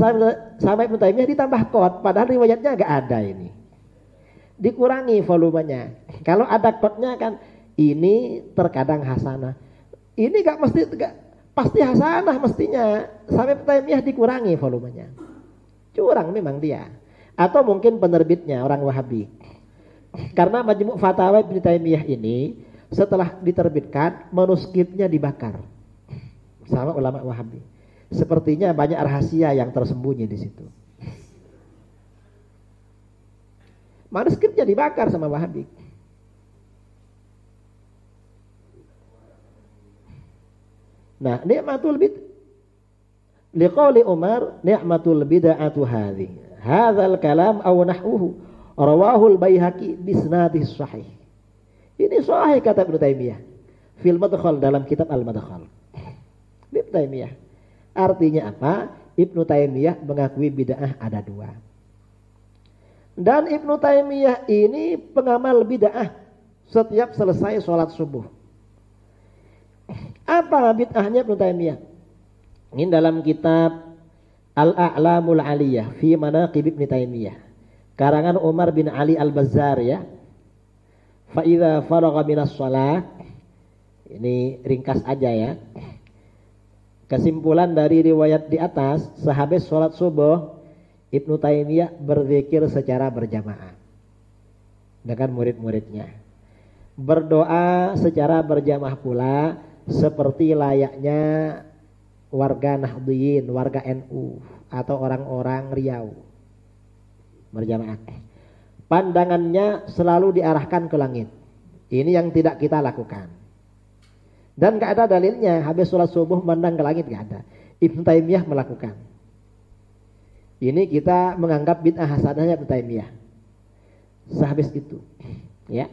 sama Ibnu Taimiyah ditambah qad, padahal riwayatnya enggak ada ini. Dikurangi volumenya. Kalau ada qadnya kan ini terkadang hasanah. Ini enggak pasti hasanah mestinya. Sama Ibnu Taimiyah dikurangi volumenya. Curang memang dia. Atau mungkin penerbitnya orang Wahabi. Karena Majmu' Fatawa Ibnu Taimiyah ini setelah diterbitkan manuskripnya dibakar sama ulama Wahabi. Sepertinya banyak rahasia yang tersembunyi di situ. Manuskripnya dibakar sama Wahabi. Nah, ni'matul bid liqauli Umar ni'matul bid'atu hadhi. hadzal kalam aw nahwuhu rawahul Baihaqi bisnadis sahih. Ini sahih kata Ibnu Taimiyah fil Madkhal, dalam kitab Al-Madkhal. Ibnu Taimiyah. Artinya apa? Ibnu Taimiyah mengakui bid'ah ada dua. Dan Ibnu Taimiyah ini pengamal bid'ah setiap selesai sholat subuh. Apa bid'ahnya Ibnu Taimiyah? Ini dalam kitab Al-A'lamul Aliyah fi Manaqib Ibnu Taimiyah, karangan Umar bin Ali Al-Bazzar ya. Fa idza faragha minas shalah, ini ringkas aja ya. Kesimpulan dari riwayat di atas, sehabis sholat subuh Ibnu Taimiyah berzikir secara berjamaah dengan murid-muridnya. Berdoa secara berjamaah pula seperti layaknya warga Nahdliyin, warga NU atau orang-orang Riau. Berjamaah. Pandangannya selalu diarahkan ke langit. Ini yang tidak kita lakukan. Dan gak ada dalilnya habis sholat subuh memandang ke langit, gak ada. Ibnu Taimiyah melakukan. Ini kita menganggap bid'ah hasanahnya Ibnu Taimiyah. Sehabis itu, ya.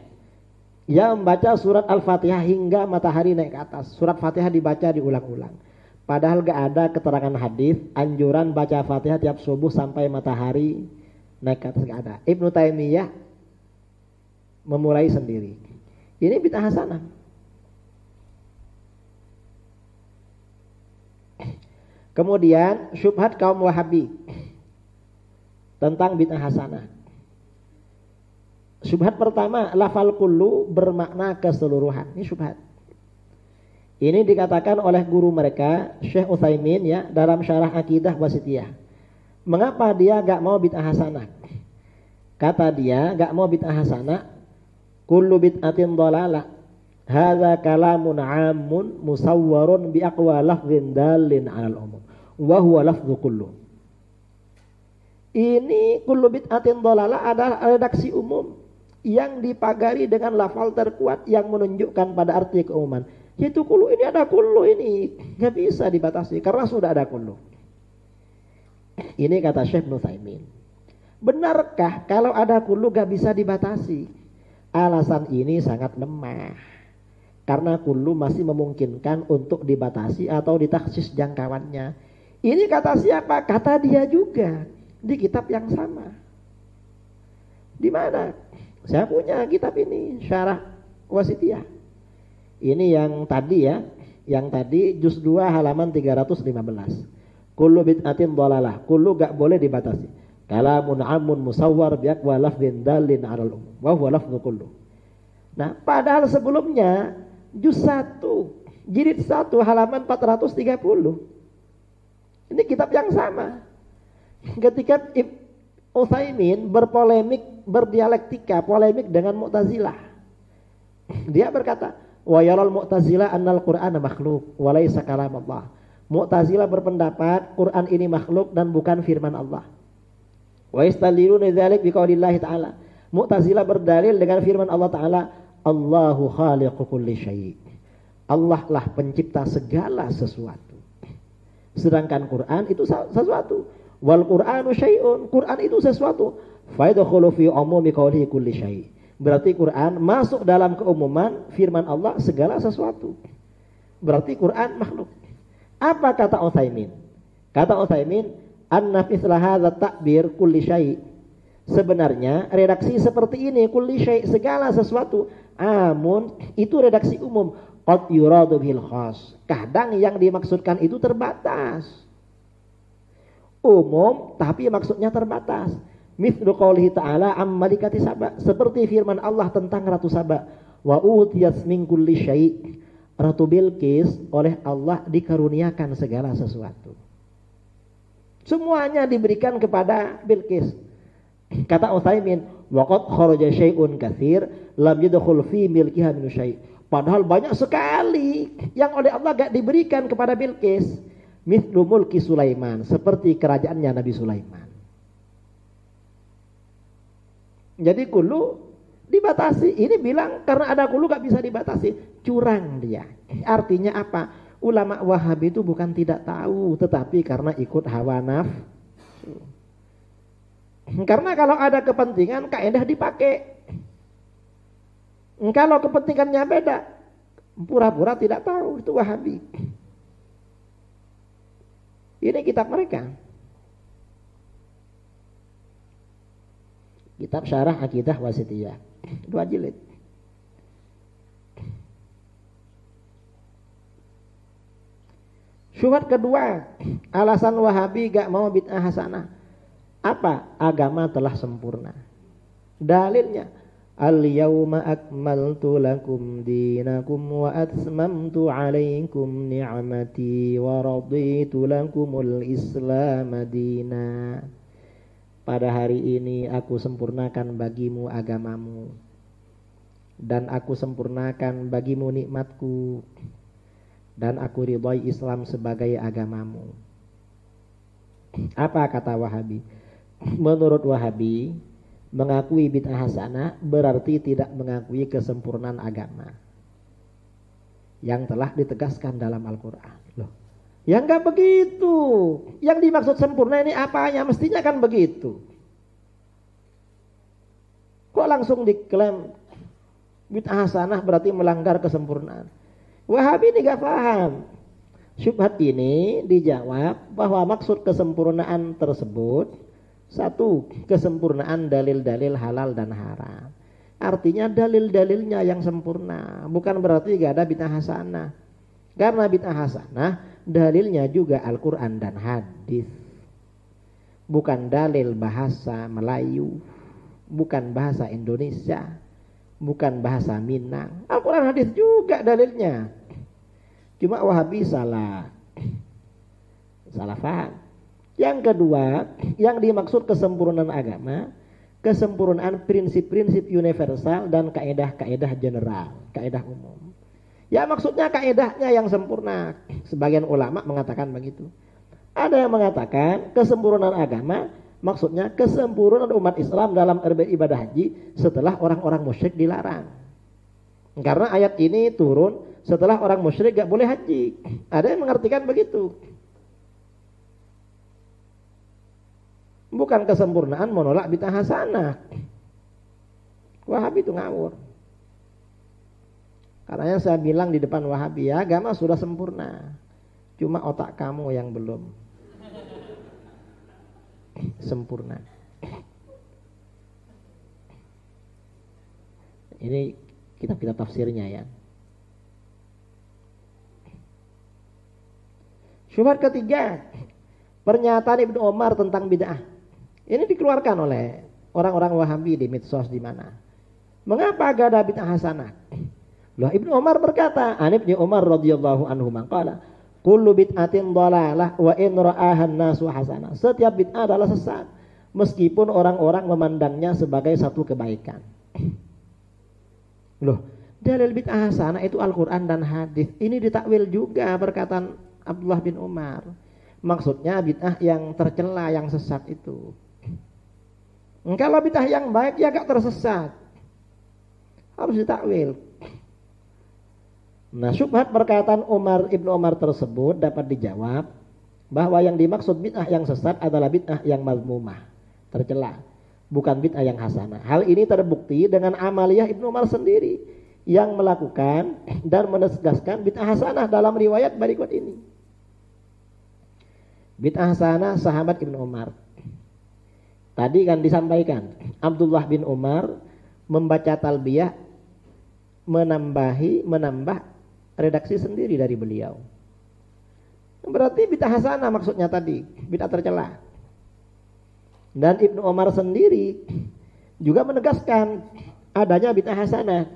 Ia membaca surat Al-Fatihah hingga matahari naik ke atas. Surat Fatihah dibaca diulang-ulang. Padahal gak ada keterangan hadis anjuran baca Fatihah tiap subuh sampai matahari naik ke atas, gak ada. Ibnu Taimiyah memulai sendiri. Ini bid'ah hasanah. Kemudian syubhat kaum Wahabi tentang bid'ah hasanah. Syubhat pertama, lafal kullu bermakna keseluruhan. Ini syubhat. Ini dikatakan oleh guru mereka Syekh Utsaimin ya dalam syarah Aqidah Wasithiyah. Mengapa dia gak mau bid'ah hasanah? Kata dia gak mau bid'ah hasanah, kullu bid'atin dhalalah. Hadza kalamun 'amun musawwarun bi aqwa lafdhin dalin 'alal umum wa huwa lafdhu kullu. Ini kullu bid'atin dhalalah adalah redaksi umum yang dipagari dengan lafal terkuat yang menunjukkan pada arti keumuman. Yaitu kullu, ini ada kullu, ini nggak bisa dibatasi karena sudah ada kullu. Ini kata Syekh Utsaimin. Benarkah kalau ada kullu gak bisa dibatasi? Alasan ini sangat lemah. Karena kullu masih memungkinkan untuk dibatasi atau ditaksis jangkauannya. Ini kata siapa? Kata dia juga di kitab yang sama. Di mana? Saya punya kitab ini, Syarah Wasithiyah. Ini yang tadi ya, yang tadi juz 2 halaman 315. Kullu bid'atin dhalalah, kullu gak boleh dibatasi. Kalamun 'amun musawwar bi aqwa lafdhin dalin 'alal umum wa huwa lafdhu kullu. Nah, padahal sebelumnya juz 1 jilid 1 halaman 430. Ini kitab yang sama. Ketika Utsaimin berpolemik, berdialektika, polemik dengan Mu'tazilah. Dia berkata, wa yaral Mu'tazilah annal Qur'ana makhluk wa laysa kalam Allah. Mu'tazilah berpendapat Quran ini makhluk dan bukan firman Allah. Wa yastadilluna dzalik biqaulillahi ta'ala. Mu'tazilah berdalil dengan firman Allah Ta'ala, Allahu khaliqu kulli syai'. Allah lah pencipta segala sesuatu. Sedangkan Quran itu sesuatu. Wal Qur'anu syai'un, Quran itu sesuatu. Fa yadkhulu fi umumi qawlihi kulli syai'. Berarti Quran masuk dalam keumuman firman Allah segala sesuatu. Berarti Quran makhluk. Apa kata Utsaimin? Kata Utsaimin, anna misla hadza ta'bir kulli syai'. Sebenarnya redaksi seperti ini, kulli syai', segala sesuatu, amun, itu redaksi umum. Qad yuradu bil khas. Kadang yang dimaksudkan itu terbatas. Umum tapi maksudnya terbatas. Mithlu qoulihi ta'ala ammalikati Saba, seperti firman Allah tentang Ratu Saba. Wa utiyat min kulli syai'. Ratu Bilqis oleh Allah dikaruniakan segala sesuatu. Semuanya diberikan kepada Bilqis. Kata Utsaimin, wa qad kharaja syai'un katsir lam yadkhul fi milkiha min syai'. Padahal banyak sekali yang oleh Allah gak diberikan kepada Bilqis. Mithlu mulki Sulaiman, seperti kerajaannya Nabi Sulaiman. Jadi kullu dibatasi. Ini bilang karena ada kullu gak bisa dibatasi. Curang dia. Artinya apa? Ulama Wahabi itu bukan tidak tahu, tetapi karena ikut hawa nafsu. Karena kalau ada kepentingan, kaidah dipakai. Kalau kepentingannya beda, pura-pura tidak tahu, itu Wahabi. Ini kitab mereka. Kitab Syarah Aqidah Wasithiyah, 2 jilid. Syubhat kedua, alasan Wahabi gak mau bid'ah hasanah. Apa? Agama telah sempurna. Dalilnya, al-yawma akmaltu lakum dinakum wa atmamtu alaikum ni'mati wa raditu lakumul islam dina. Pada hari ini aku sempurnakan bagimu agamamu dan aku sempurnakan bagimu nikmatku dan aku ridhai Islam sebagai agamamu. Apa kata Wahabi? Menurut Wahabi, mengakui bid'ah hasanah berarti tidak mengakui kesempurnaan agama yang telah ditegaskan dalam Al-Quran. Loh, yang gak begitu. Yang dimaksud sempurna ini apanya? Mestinya kan begitu. Kok langsung diklaim bid'ah hasanah berarti melanggar kesempurnaan? Wahabi ini gak paham. Syubhat ini dijawab bahwa maksud kesempurnaan tersebut, satu, kesempurnaan dalil-dalil halal dan haram. Artinya dalil-dalilnya yang sempurna. Bukan berarti gak ada bid'ah hasanah. Karena bid'ah hasanah dalilnya juga Al-Quran dan hadis. Bukan dalil bahasa Melayu, bukan bahasa Indonesia, bukan bahasa Minang. Al-Quran hadis juga dalilnya. Cuma Wahabi salah paham. Yang kedua, yang dimaksud kesempurnaan agama, kesempurnaan prinsip-prinsip universal dan kaedah-kaedah general, kaedah umum. Ya maksudnya kaedahnya yang sempurna. Sebagian ulama mengatakan begitu. Ada yang mengatakan kesempurnaan agama maksudnya kesempurnaan umat Islam dalam beribadah haji setelah orang-orang musyrik dilarang. Karena ayat ini turun setelah orang musyrik gak boleh haji. Ada yang mengartikan begitu. Bukan kesempurnaan menolak bid'ah hasanah. Wahabi itu ngawur. Karena yang saya bilang di depan Wahabi, ya agama sudah sempurna. Cuma otak kamu yang belum sempurna. Ini kitab-kitab tafsirnya ya. Syubhat ketiga, pernyataan Ibnu Umar tentang bid'ah. Ini dikeluarkan oleh orang-orang Wahabi di medsos di mana. Mengapa gak ada bid'ah hasanah? Loh, Ibnu Umar berkata, An Ibnu Umar radhiyallahu anhu maqala, kullu bid'atin dhalalah wa in ra'ahan nasu hasanah. Setiap bid'ah adalah sesat meskipun orang-orang memandangnya sebagai satu kebaikan. Loh, dalil bid'ah hasanah itu Al-Qur'an dan hadis. Ini ditakwil juga perkataan Abdullah bin Umar. Maksudnya bid'ah yang tercela, yang sesat itu. Kalau bid'ah yang baik ya gak tersesat. Harus ditakwil. Nah, syubhat perkataan Ibnu Umar tersebut dapat dijawab bahwa yang dimaksud bid'ah yang sesat adalah bid'ah yang mazmumah, tercela, bukan bid'ah yang hasanah. Hal ini terbukti dengan amaliyah Ibnu Umar sendiri yang melakukan dan menegaskan bid'ah hasanah dalam riwayat berikut ini. Bid'ah hasanah sahabat Ibnu Umar. Tadi kan disampaikan Abdullah bin Umar membaca talbiyah menambah redaksi sendiri dari beliau. Berarti bid'ah hasanah maksudnya tadi, bid'ah tercela. Dan Ibnu Umar sendiri juga menegaskan adanya bid'ah hasanah.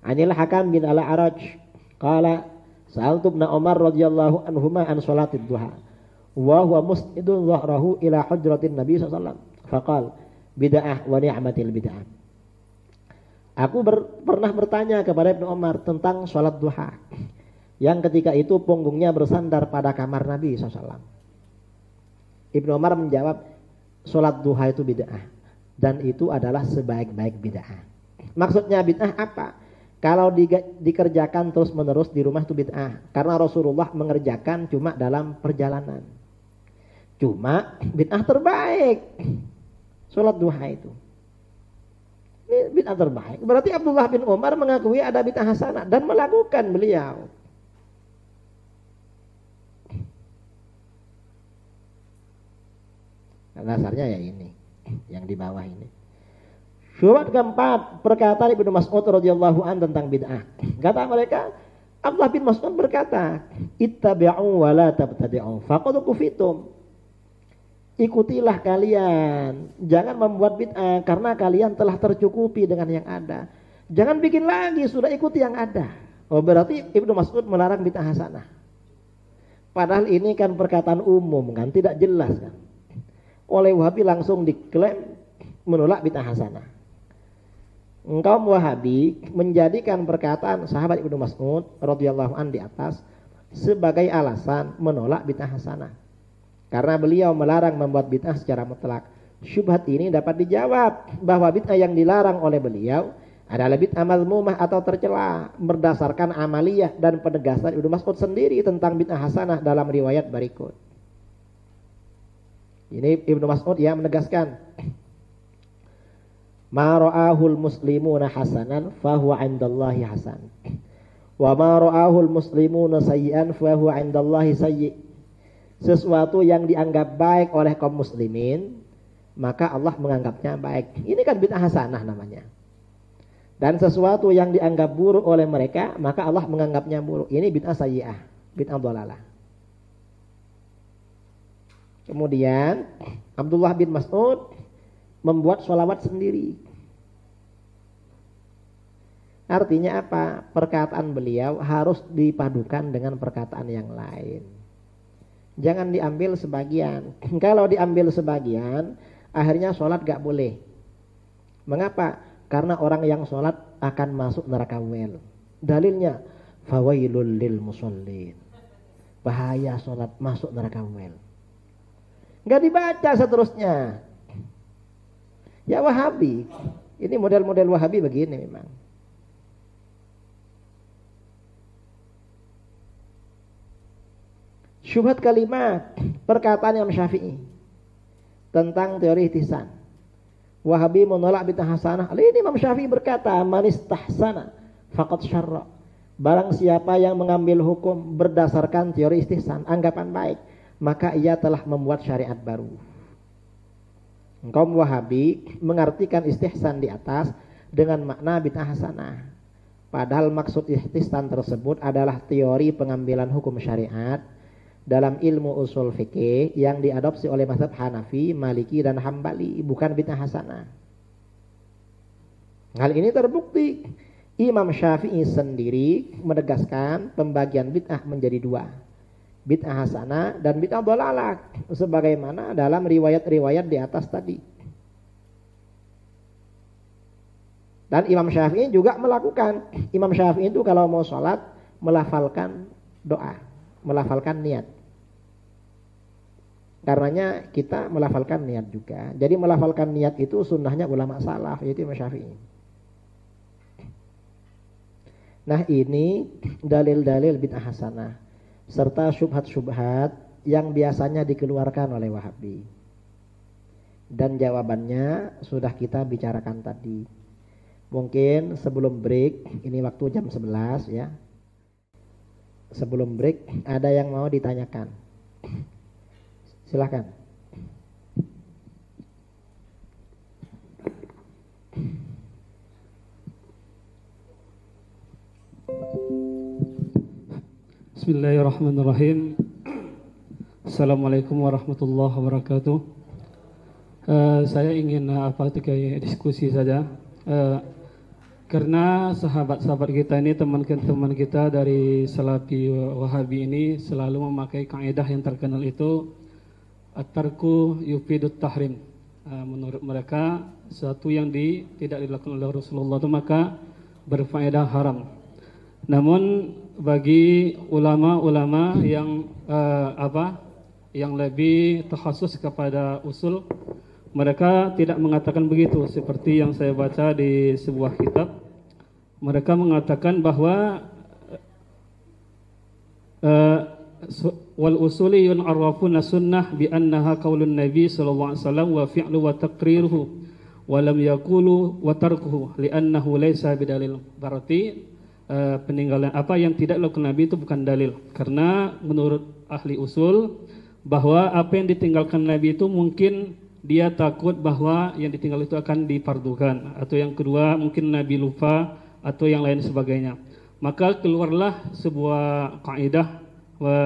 Anil Hakam bin Al-A'raj qala sa'altu Ibnu Umar radhiyallahu anhuma an salatid duha wa huwa musnidun dhahrahu ila hujratin Nabi sallallahu alaihi wasallam faqal bid'ah wa ni'matil bid'ah. Aku pernah bertanya kepada Ibnu Umar tentang sholat duha yang ketika itu punggungnya bersandar pada kamar Nabi SAW. Ibnu Umar menjawab, sholat duha itu bid'ah dan itu adalah sebaik-baik bid'ah. Maksudnya bid'ah apa? Kalau dikerjakan terus menerus di rumah itu bid'ah, karena Rasulullah mengerjakan cuma dalam perjalanan. Cuma bid'ah terbaik Sholat duha itu. Ini bid'ah terbaik. Berarti Abdullah bin Umar mengakui ada bid'ah hasanah dan melakukan beliau. Dasarnya ya ini, yang di bawah ini. Syubhat keempat, perkataan Ibnu Mas'ud radhiyallahu an tentang bid'ah. Kata mereka, Abdullah bin Mas'ud berkata, "Ittabi'u wa la tabtadi'u, faqad kufitum." Ikutilah kalian, jangan membuat bid'ah karena kalian telah tercukupi dengan yang ada. Jangan bikin lagi, sudah ikuti yang ada. Oh, berarti Ibnu Mas'ud melarang bid'ah hasanah. Padahal ini kan perkataan umum kan, tidak jelas kan. Oleh Wahabi langsung diklaim menolak bid'ah hasanah. Kaum Wahabi menjadikan perkataan sahabat Ibnu Mas'ud radhiyallahu an di atas sebagai alasan menolak bid'ah hasanah. Karena beliau melarang membuat bid'ah secara mutlak. Syubhat ini dapat dijawab bahwa bid'ah yang dilarang oleh beliau adalah bid'ah mazmumah atau tercela berdasarkan amaliyah dan penegasan Ibnu Mas'ud sendiri tentang bid'ah hasanah dalam riwayat berikut. Ini Ibnu Mas'ud yang menegaskan, ma ra'ahul muslimuna hasanan fahuwa 'indallahi hasan. Wa ma ra'ahul muslimuna sayyi'an fahuwa 'indallahi sayyi'. Sesuatu yang dianggap baik oleh kaum muslimin, maka Allah menganggapnya baik. Ini kan bid'ah hasanah namanya. Dan sesuatu yang dianggap buruk oleh mereka, maka Allah menganggapnya buruk. Ini bid'ah sayyi'ah, bid'ah dhalalah. Kemudian Abdullah bin Mas'ud membuat sholawat sendiri. Artinya apa? Perkataan beliau harus dipadukan dengan perkataan yang lain. Jangan diambil sebagian. Kalau diambil sebagian, akhirnya sholat gak boleh. Mengapa? Karena orang yang sholat akan masuk neraka wel. Dalilnya, fawailul lil musallin. Bahaya sholat masuk neraka wel. Gak dibaca seterusnya. Ya Wahabi. Ini model-model Wahabi begini memang. Syubhat kalimat, perkataan Imam Syafi'i tentang teori ihtisan. Wahabi menolak bid'ah hasanah. Ini Imam Syafi'i berkata, man istahsana faqad syarra. Barang siapa yang mengambil hukum berdasarkan teori ihtisan, anggapan baik, maka ia telah membuat syariat baru. Kaum Wahabi mengartikan istihsan di atas dengan makna bid'ah hasanah. Padahal maksud ihtisan tersebut adalah teori pengambilan hukum syariat dalam ilmu usul fikih yang diadopsi oleh mazhab Hanafi, Maliki dan Hambali, bukan bid'ah hasanah. Hal ini terbukti. Imam Syafi'i sendiri menegaskan pembagian bid'ah menjadi dua. Bid'ah hasanah dan bid'ah dhalalah sebagaimana dalam riwayat-riwayat di atas tadi. Dan Imam Syafi'i juga melakukan. Imam Syafi'i itu kalau mau sholat melafalkan doa, melafalkan niat. Karenanya kita melafalkan niat juga. Jadi melafalkan niat itu sunnahnya ulama salaf, yaitu Imam Syafi'i. Nah ini dalil-dalil bid'ah hasanah serta syubhat-syubhat yang biasanya dikeluarkan oleh Wahabi. Dan jawabannya sudah kita bicarakan tadi. Mungkin sebelum break, ini waktu jam 11 ya. Sebelum break ada yang mau ditanyakan. Silakan. Bismillahirrahmanirrahim. Assalamualaikum warahmatullahi wabarakatuh. Saya ingin kayak diskusi saja. Karena sahabat-sahabat kita ini, teman-teman kita dari Salafi Wahabi ini selalu memakai kaidah yang terkenal itu at-tarku yufidut tahrim. Menurut mereka sesuatu yang tidak dilakukan oleh Rasulullah itu maka berfaedah haram. Namun bagi ulama-ulama yang yang lebih takhasus kepada usul, mereka tidak mengatakan begitu. Seperti yang saya baca di sebuah kitab, mereka mengatakan bahwa wal usuliyun arrafuna sunnah bi annaha qaulun nabi sallallahu alaihi wasallam wa fi'lu wa taqriruhu wa lam yaqulu wa tarkuhu li'annahu laysa bidalil. Berarti peninggalan apa yang tidak dilakukan Nabi itu bukan dalil, karena menurut ahli usul bahwa apa yang ditinggalkan Nabi itu mungkin dia takut bahwa yang ditinggal itu akan difardukan, atau yang kedua mungkin Nabi lupa atau yang lain sebagainya. Maka keluarlah sebuah kaidah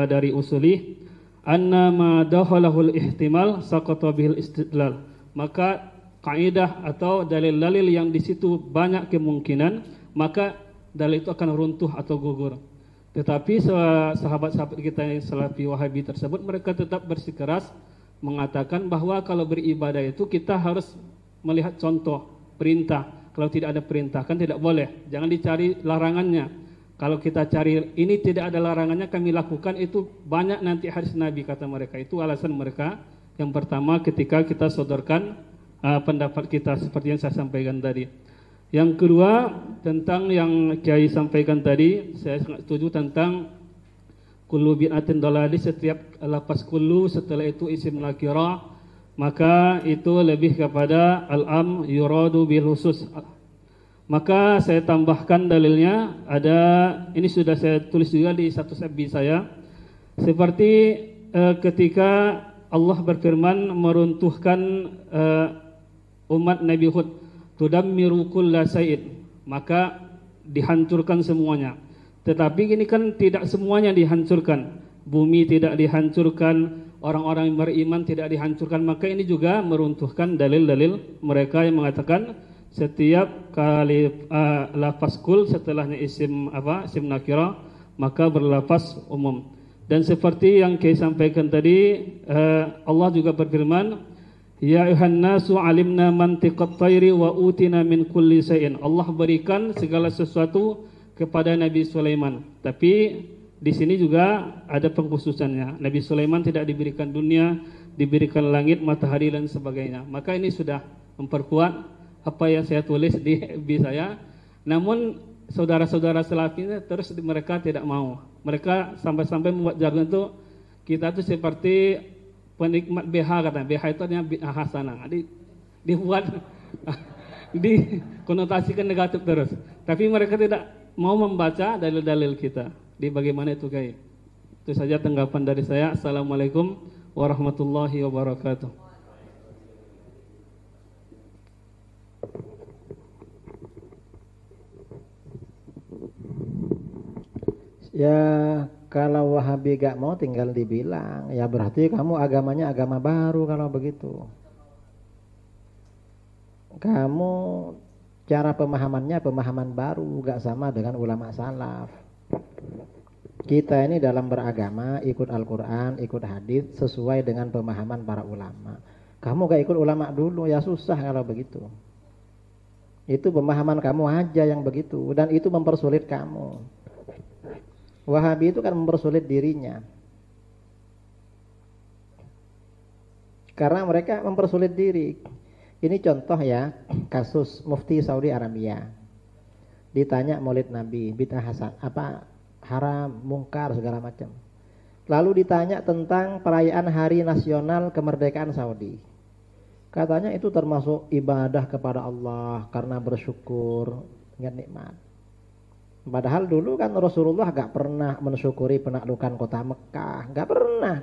dari usuli, anna ma dakhalahul ihtimal saqata bihil istidlal. Maka kaidah atau dalil-dalil yang di situ banyak kemungkinan, maka dalil itu akan runtuh atau gugur. Tetapi sahabat-sahabat kita yang Salafi Wahabi tersebut, mereka tetap bersikeras mengatakan bahwa kalau beribadah itu kita harus melihat contoh, perintah. Kalau tidak ada perintah kan tidak boleh, jangan dicari larangannya. Kalau kita cari ini tidak ada larangannya, kami lakukan, itu banyak nanti hadis Nabi, kata mereka. Itu alasan mereka. Yang pertama ketika kita sodorkan pendapat kita seperti yang saya sampaikan tadi. Yang kedua tentang yang Kiai sampaikan tadi, saya sangat setuju tentang kullu bid'atin dhalali, setiap lafaz kullu setelah itu isim nakirah, maka itu lebih kepada al-am yuradu bil khusus. Maka saya tambahkan dalilnya, ada, ini sudah saya tulis juga di satu sabbi saya, seperti ketika Allah berfirman meruntuhkan umat Nabi Hud, tudammiru kulla syai'in, maka dihancurkan semuanya. Tetapi ini kan tidak semuanya dihancurkan, bumi tidak dihancurkan, orang-orang yang beriman tidak dihancurkan, maka ini juga meruntuhkan dalil-dalil mereka yang mengatakan setiap kali lafaz kul setelahnya isim nakirah, maka berlafaz umum. Dan seperti yang Kiai sampaikan tadi, Allah juga berfirman, ya ayuhan nasu alimna mantiqat tayri wa utina min kulli syai'in. Allah berikan segala sesuatu kepada Nabi Sulaiman. Tapi di sini juga ada pengkhususannya. Nabi Sulaiman tidak diberikan dunia, diberikan langit, matahari dan sebagainya. Maka ini sudah memperkuat apa yang saya tulis di FB saya. Namun saudara-saudara Salafi terus mereka tidak mau. Mereka sampai-sampai membuat jargon itu, kita itu seperti penikmat BH, katanya. BH itu artinya bid'ah hasanah. Dibuat dikonotasikan negatif terus. Tapi mereka tidak mau membaca dalil-dalil kita. Di bagaimana itu, Kiai? Itu saja tanggapan dari saya. Assalamualaikum warahmatullahi wabarakatuh. Ya kalau Wahabi gak mau tinggal dibilang, ya berarti kamu agamanya agama baru kalau begitu. Kamu cara pemahamannya pemahaman baru, gak sama dengan ulama salaf. Kita ini dalam beragama ikut Al-Quran, ikut hadis sesuai dengan pemahaman para ulama. Kamu gak ikut ulama dulu, ya susah kalau begitu. Itu pemahaman kamu aja yang begitu, dan itu mempersulit kamu. Wahabi itu kan mempersulit dirinya, karena mereka mempersulit diri. Ini contoh ya, kasus Mufti Saudi Arabia. Ditanya Maulid Nabi, bid'ah hasan, apa haram, mungkar, segala macam. Lalu ditanya tentang perayaan Hari Nasional Kemerdekaan Saudi. Katanya itu termasuk ibadah kepada Allah karena bersyukur, ingat nikmat. Padahal dulu kan Rasulullah gak pernah mensyukuri penaklukan kota Mekah, gak pernah.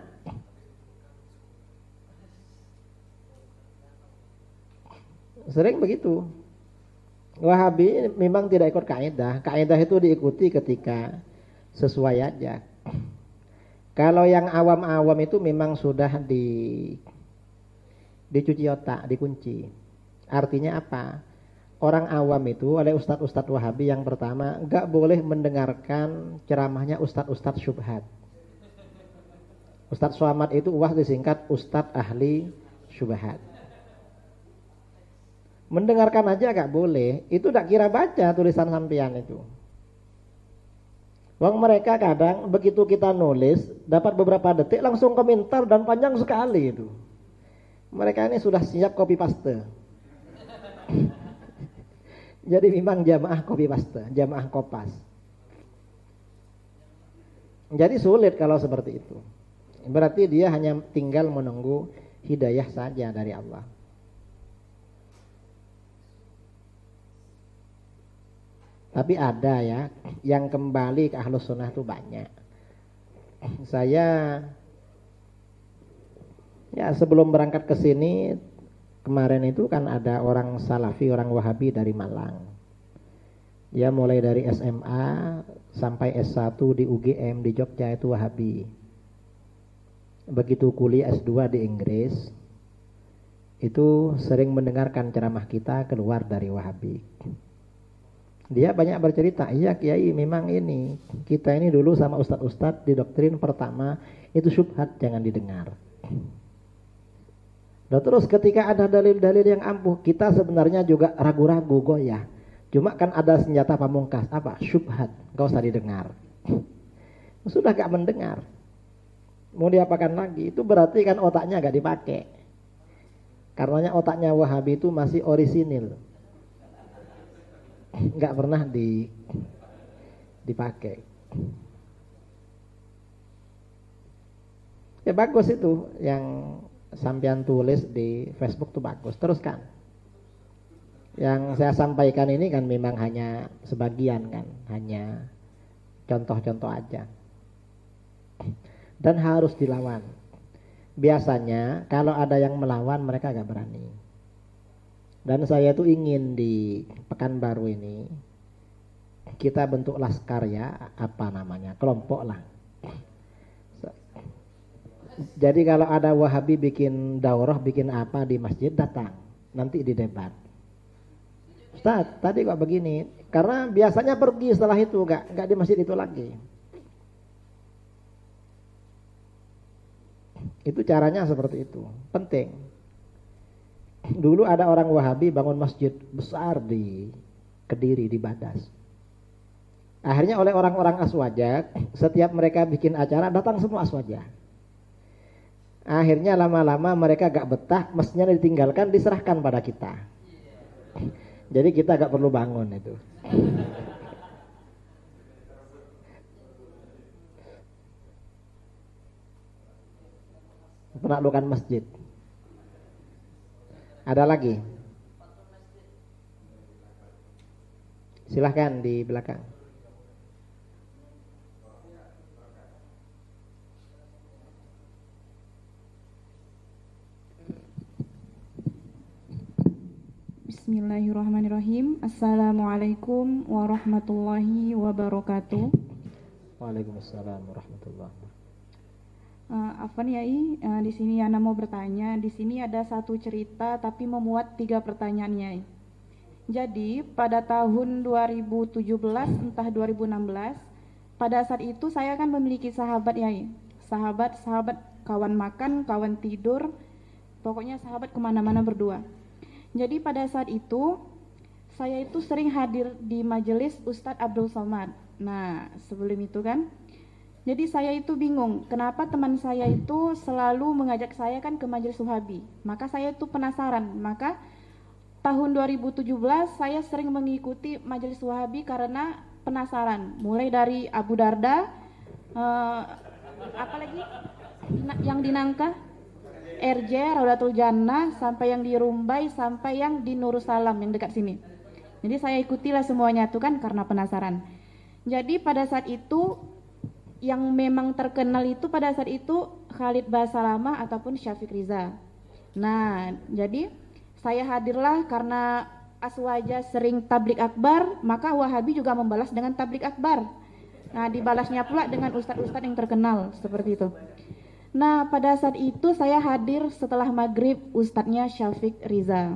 Sering begitu. Wahabi memang tidak ikut kaidah. Kaidah itu diikuti ketika sesuai aja. Kalau yang awam-awam itu memang sudah dicuci otak, dikunci. Artinya apa? Orang awam itu oleh ustadz-ustadz Wahabi yang pertama gak boleh mendengarkan ceramahnya ustadz-ustadz syubhat. Ustadz Somad itu disingkat ustadz ahli syubhat. Mendengarkan aja gak boleh. Itu tak kira baca tulisan sampean itu. Wong mereka kadang begitu kita nulis dapat beberapa detik langsung komentar dan panjang sekali itu. Mereka ini sudah siap copy paste. Jadi memang jamaah copy paste, jamaah kopas. Jadi sulit kalau seperti itu. Berarti dia hanya tinggal menunggu hidayah saja dari Allah. Tapi ada ya yang kembali ke Ahlus Sunnah itu banyak. Saya ya sebelum berangkat ke sini kemarin itu kan ada orang Salafi, orang Wahabi dari Malang. Dia mulai dari SMA sampai S1 di UGM di Jogja itu Wahabi. Begitu kuliah S2 di Inggris itu sering mendengarkan ceramah kita keluar dari Wahabi. Dia banyak bercerita, iya Kiai memang ini kita ini dulu sama ustadz-ustadz di doktrin pertama itu syubhat jangan didengar. Dan terus ketika ada dalil-dalil yang ampuh kita sebenarnya juga ragu-ragu goyah. Cuma kan ada senjata pamungkas apa? Syubhat, gak usah didengar. Sudah gak mendengar. Mau diapakan lagi? Itu berarti kan otaknya gak dipakai. Karenanya otaknya Wahabi itu masih orisinil. Nggak pernah dipakai. Ya bagus itu yang sampean tulis di Facebook tuh bagus. Teruskan. Yang saya sampaikan ini kan memang hanya sebagian kan, hanya contoh-contoh aja. Dan harus dilawan. Biasanya kalau ada yang melawan mereka agak berani. Dan saya tuh ingin di Pekanbaru ini kita bentuk laskar ya, apa namanya, kelompok lah. Jadi kalau ada Wahabi bikin daurah, bikin apa di masjid datang, nanti didebat. Ustaz, tadi kok begini? Karena biasanya pergi setelah itu, nggak di masjid itu lagi. Itu caranya seperti itu, penting. Dulu ada orang Wahabi bangun masjid besar di Kediri, di Badas. Akhirnya oleh orang-orang Aswaja, setiap mereka bikin acara datang semua Aswaja. Akhirnya lama-lama mereka gak betah, masjidnya ditinggalkan, diserahkan pada kita. Jadi kita gak perlu bangun itu. Penaklukan masjid. Ada lagi? Silahkan di belakang. Bismillahirrahmanirrahim. Assalamualaikum warahmatullahi wabarakatuh. Waalaikumsalam warahmatullahi wabarakatuh. Afwan Yai, di sini Yana mau bertanya. Di sini ada satu cerita tapi memuat 3 pertanyaan Yai. Jadi pada tahun 2017 entah 2016, pada saat itu saya kan memiliki sahabat Yai. Sahabat kawan makan, kawan tidur, pokoknya sahabat kemana-mana berdua. Jadi pada saat itu saya itu sering hadir di majelis Ustadz Abdul Somad. Nah sebelum itu kan, jadi saya itu bingung, kenapa teman saya itu selalu mengajak saya kan ke majelis Wahabi. Maka saya itu penasaran. Maka tahun 2017 saya sering mengikuti majelis Wahabi karena penasaran. Mulai dari Abu Darda, apalagi yang di Nangka, RJ, Raudatul Jannah, sampai yang di Rumbai, sampai yang di Nurussalam yang dekat sini. Jadi saya ikutilah semuanya itu kan karena penasaran. Jadi pada saat itu yang memang terkenal itu pada saat itu Khalid Basalamah ataupun Syafiq Riza. Nah, jadi saya hadirlah karena Aswaja sering tablik akbar, maka Wahabi juga membalas dengan tablik akbar. Nah, dibalasnya pula dengan ustadz-ustadz yang terkenal seperti itu. Nah, pada saat itu saya hadir setelah maghrib ustadznya Syafiq Riza.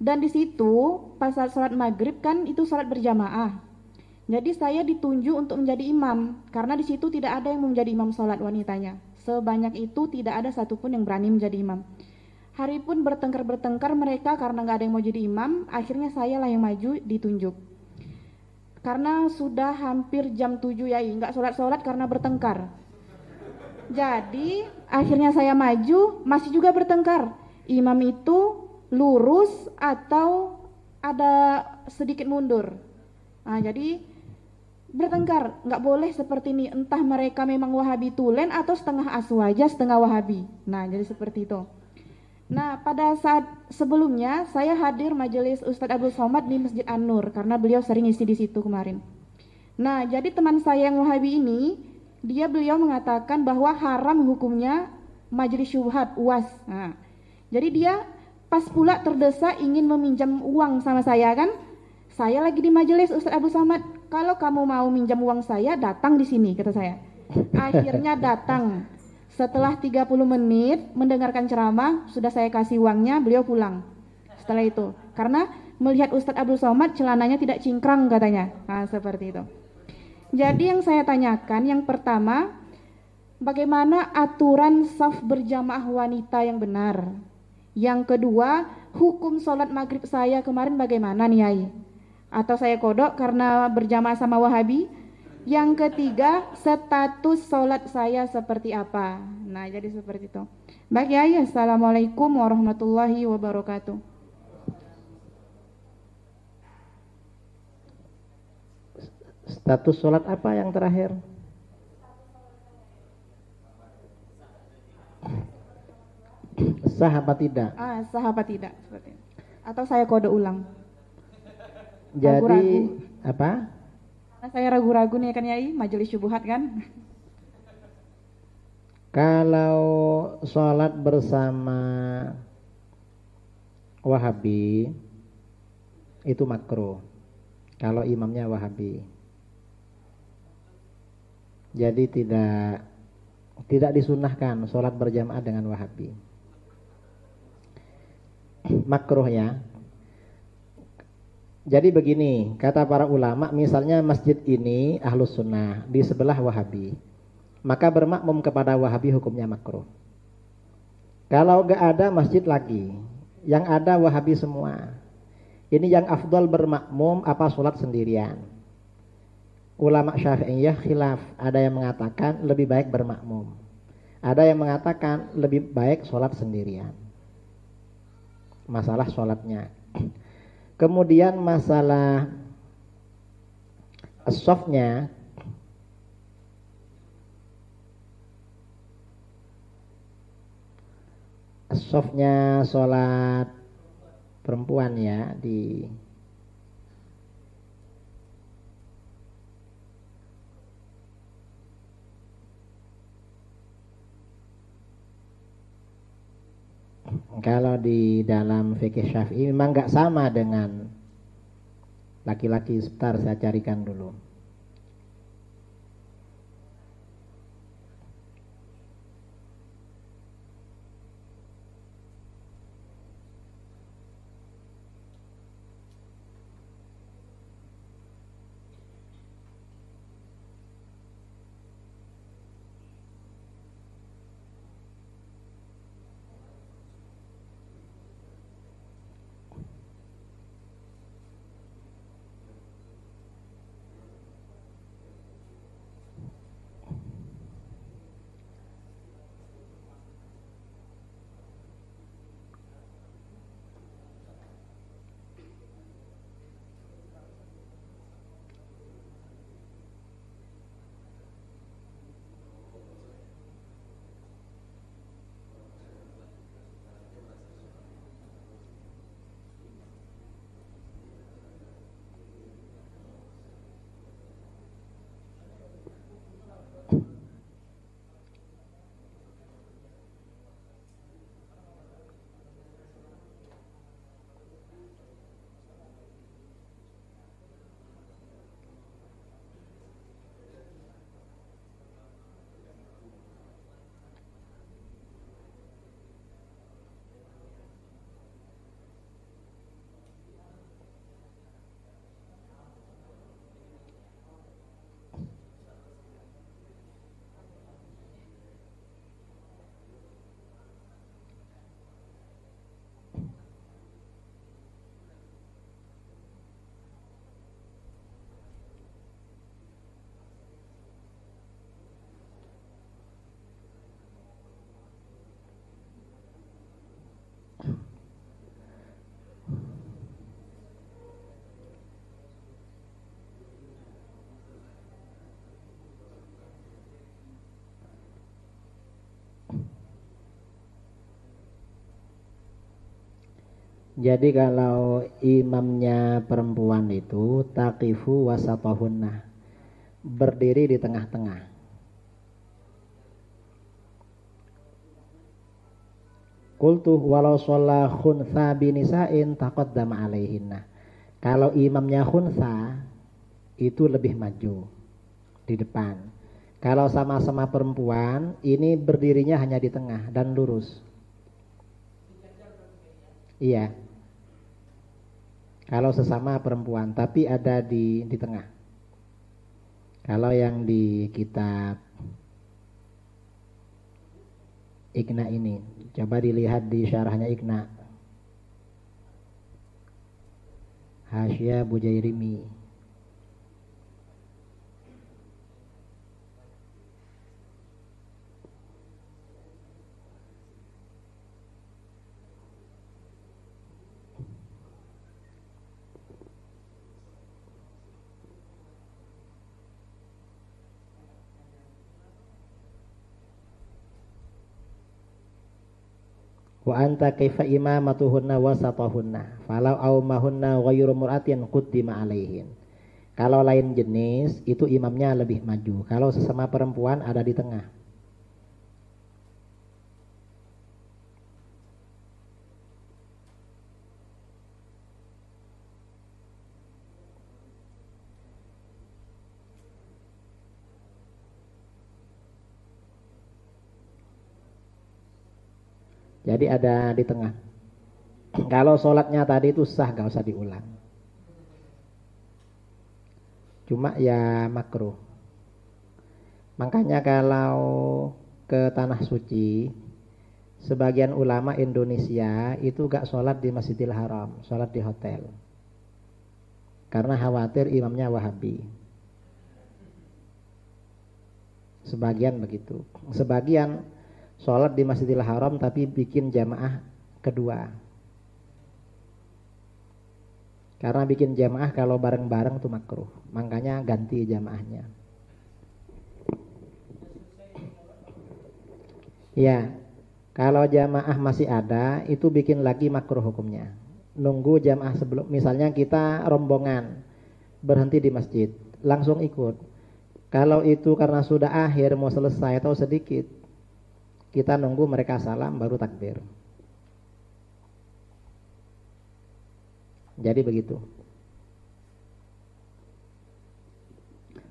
Dan di situ pas saat sholat maghrib kan itu sholat berjamaah. Jadi saya ditunjuk untuk menjadi imam karena di situ tidak ada yang mau menjadi imam sholat wanitanya. Sebanyak itu tidak ada satupun yang berani menjadi imam. Hari pun bertengkar mereka karena nggak ada yang mau jadi imam. Akhirnya saya lah yang maju ditunjuk. Karena sudah hampir jam 7 ya, nggak sholat karena bertengkar. Jadi akhirnya saya maju masih juga bertengkar. Imam itu lurus atau ada sedikit mundur. Nah jadi bertengkar, nggak boleh seperti ini, entah mereka memang Wahabi tulen atau setengah aswaja setengah Wahabi. Nah jadi seperti itu. Nah pada saat sebelumnya saya hadir majelis Ustadz Abdul Somad di Masjid An-Nur karena beliau sering isi di situ kemarin. Nah jadi teman saya yang Wahabi ini, beliau mengatakan bahwa haram hukumnya majelis syubhat UAS. Nah, jadi dia pas pula terdesak ingin meminjam uang sama saya kan. Saya lagi di majelis Ustadz Abu Samad. Kalau kamu mau minjam uang saya, datang di sini, kata saya. Akhirnya datang. Setelah 30 menit mendengarkan ceramah, sudah saya kasih uangnya, beliau pulang. Setelah itu, karena melihat Ustadz Abdul Somad celananya tidak cingkrang katanya. Nah, seperti itu. Jadi yang saya tanyakan, yang pertama, bagaimana aturan saf berjamaah wanita yang benar? Yang kedua, hukum sholat maghrib saya kemarin bagaimana nih Yai? Atau saya kodok karena berjamaah sama Wahabi? Yang ketiga, status sholat saya seperti apa? Nah, jadi seperti itu. Baik Yai, Assalamualaikum warahmatullahi wabarakatuh. Status sholat apa yang terakhir? Sah apa tidak? Sah apa tidak? Seperti itu. Atau saya kode ulang. Jadi Ragu-ragu. apa? Karena saya ragu-ragu nih kan Yai, majelis syubhat kan? Kalau sholat bersama Wahabi itu makruh. Kalau imamnya Wahabi, jadi tidak disunahkan sholat berjamaah dengan Wahabi. Makruh ya. Jadi begini, kata para ulama, misalnya masjid ini Ahlus Sunnah, di sebelah Wahabi, maka bermakmum kepada Wahabi hukumnya makruh. Kalau gak ada masjid lagi, yang ada Wahabi semua, ini yang afdal bermakmum apa sholat sendirian? Ulama Syafi'iyah khilaf, ada yang mengatakan lebih baik bermakmum, ada yang mengatakan lebih baik sholat sendirian. Masalah sholatnya. Kemudian masalah as-shafnya, as-shafnya sholat perempuan ya di kalau di dalam fikih Syafi'i memang nggak sama dengan laki-laki. Sebentar saya carikan dulu. Jadi kalau imamnya perempuan itu taqifu wasatahunna, berdiri di tengah-tengah. Qultu walau sholla khunsa binisa'in taqaddama alaihinna. Kalau imamnya khunsa itu lebih maju di depan. Kalau sama-sama perempuan ini berdirinya hanya di tengah dan lurus. Iya. Kalau sesama perempuan tapi ada di tengah. Kalau yang di kitab Iqna ini, coba dilihat di syarahnya Iqna. Hasyiah Bujairimi. Wa anta kaifa imamatuhunna wasatahunna falau aumahunna ghayru muratin quddima alaihin. Kalau lain jenis itu imamnya lebih maju. Kalau sesama perempuan ada di tengah. Jadi ada di tengah. Kalau sholatnya tadi itu sah, gak usah diulang. Cuma ya makruh. Makanya kalau ke tanah suci, sebagian ulama Indonesia itu gak sholat di Masjidil Haram, sholat di hotel. Karena khawatir imamnya Wahabi. Sebagian begitu. Sebagian sholat di Masjidil Haram tapi bikin jamaah kedua. Karena bikin jamaah kalau bareng-bareng itu makruh. Makanya ganti jamaahnya. Ya, kalau jamaah masih ada itu bikin lagi makruh hukumnya. Nunggu jamaah sebelum, misalnya kita rombongan berhenti di masjid, langsung ikut. Kalau itu karena sudah akhir mau selesai atau sedikit, kita nunggu mereka salam baru takbir. Jadi begitu.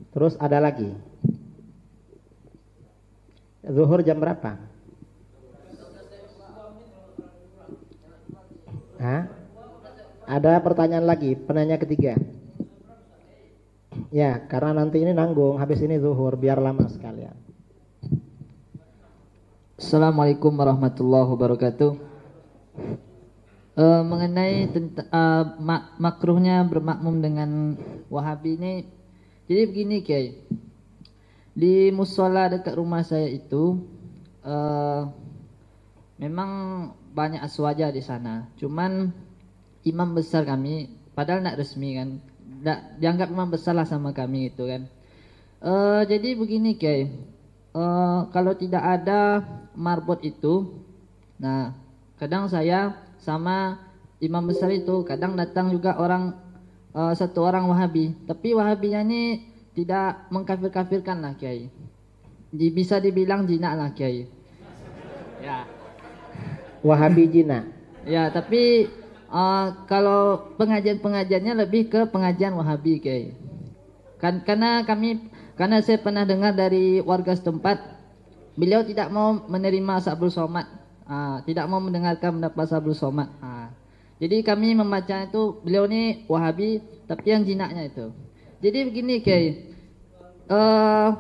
Terus ada lagi. Zuhur jam berapa? Hah? Ada pertanyaan lagi, penanya ketiga. Ya, karena nanti ini nanggung, habis ini zuhur biar lama sekalian. Assalamualaikum warahmatullahi wabarakatuh. Mengenai makruhnya bermakmum dengan Wahabi ini, jadi begini Kiai. Di musola dekat rumah saya itu memang banyak aswaja di sana. Cuman imam besar kami, padahal nak resmi kan, dianggap imam besar lah sama kami itu kan. Jadi begini Kiai. Kalau tidak ada marbot itu, nah kadang saya sama imam besar itu kadang datang juga orang satu orang Wahabi, tapi Wahabinya ini tidak mengkafir-kafirkan lah Kiai, bisa dibilang jinak lah Kiai. Ya. Wahabi jinak. Ya, tapi kalau pengajian-pengajiannya lebih ke pengajian Wahabi Kiai. Karena saya pernah dengar dari warga setempat, beliau tidak mau menerima Sabrul Somad, tidak mau mendengarkan pendapat Sabrul Somad. Jadi kami membaca itu, beliau ini Wahabi, tapi yang jinaknya itu. Jadi begini Kiai,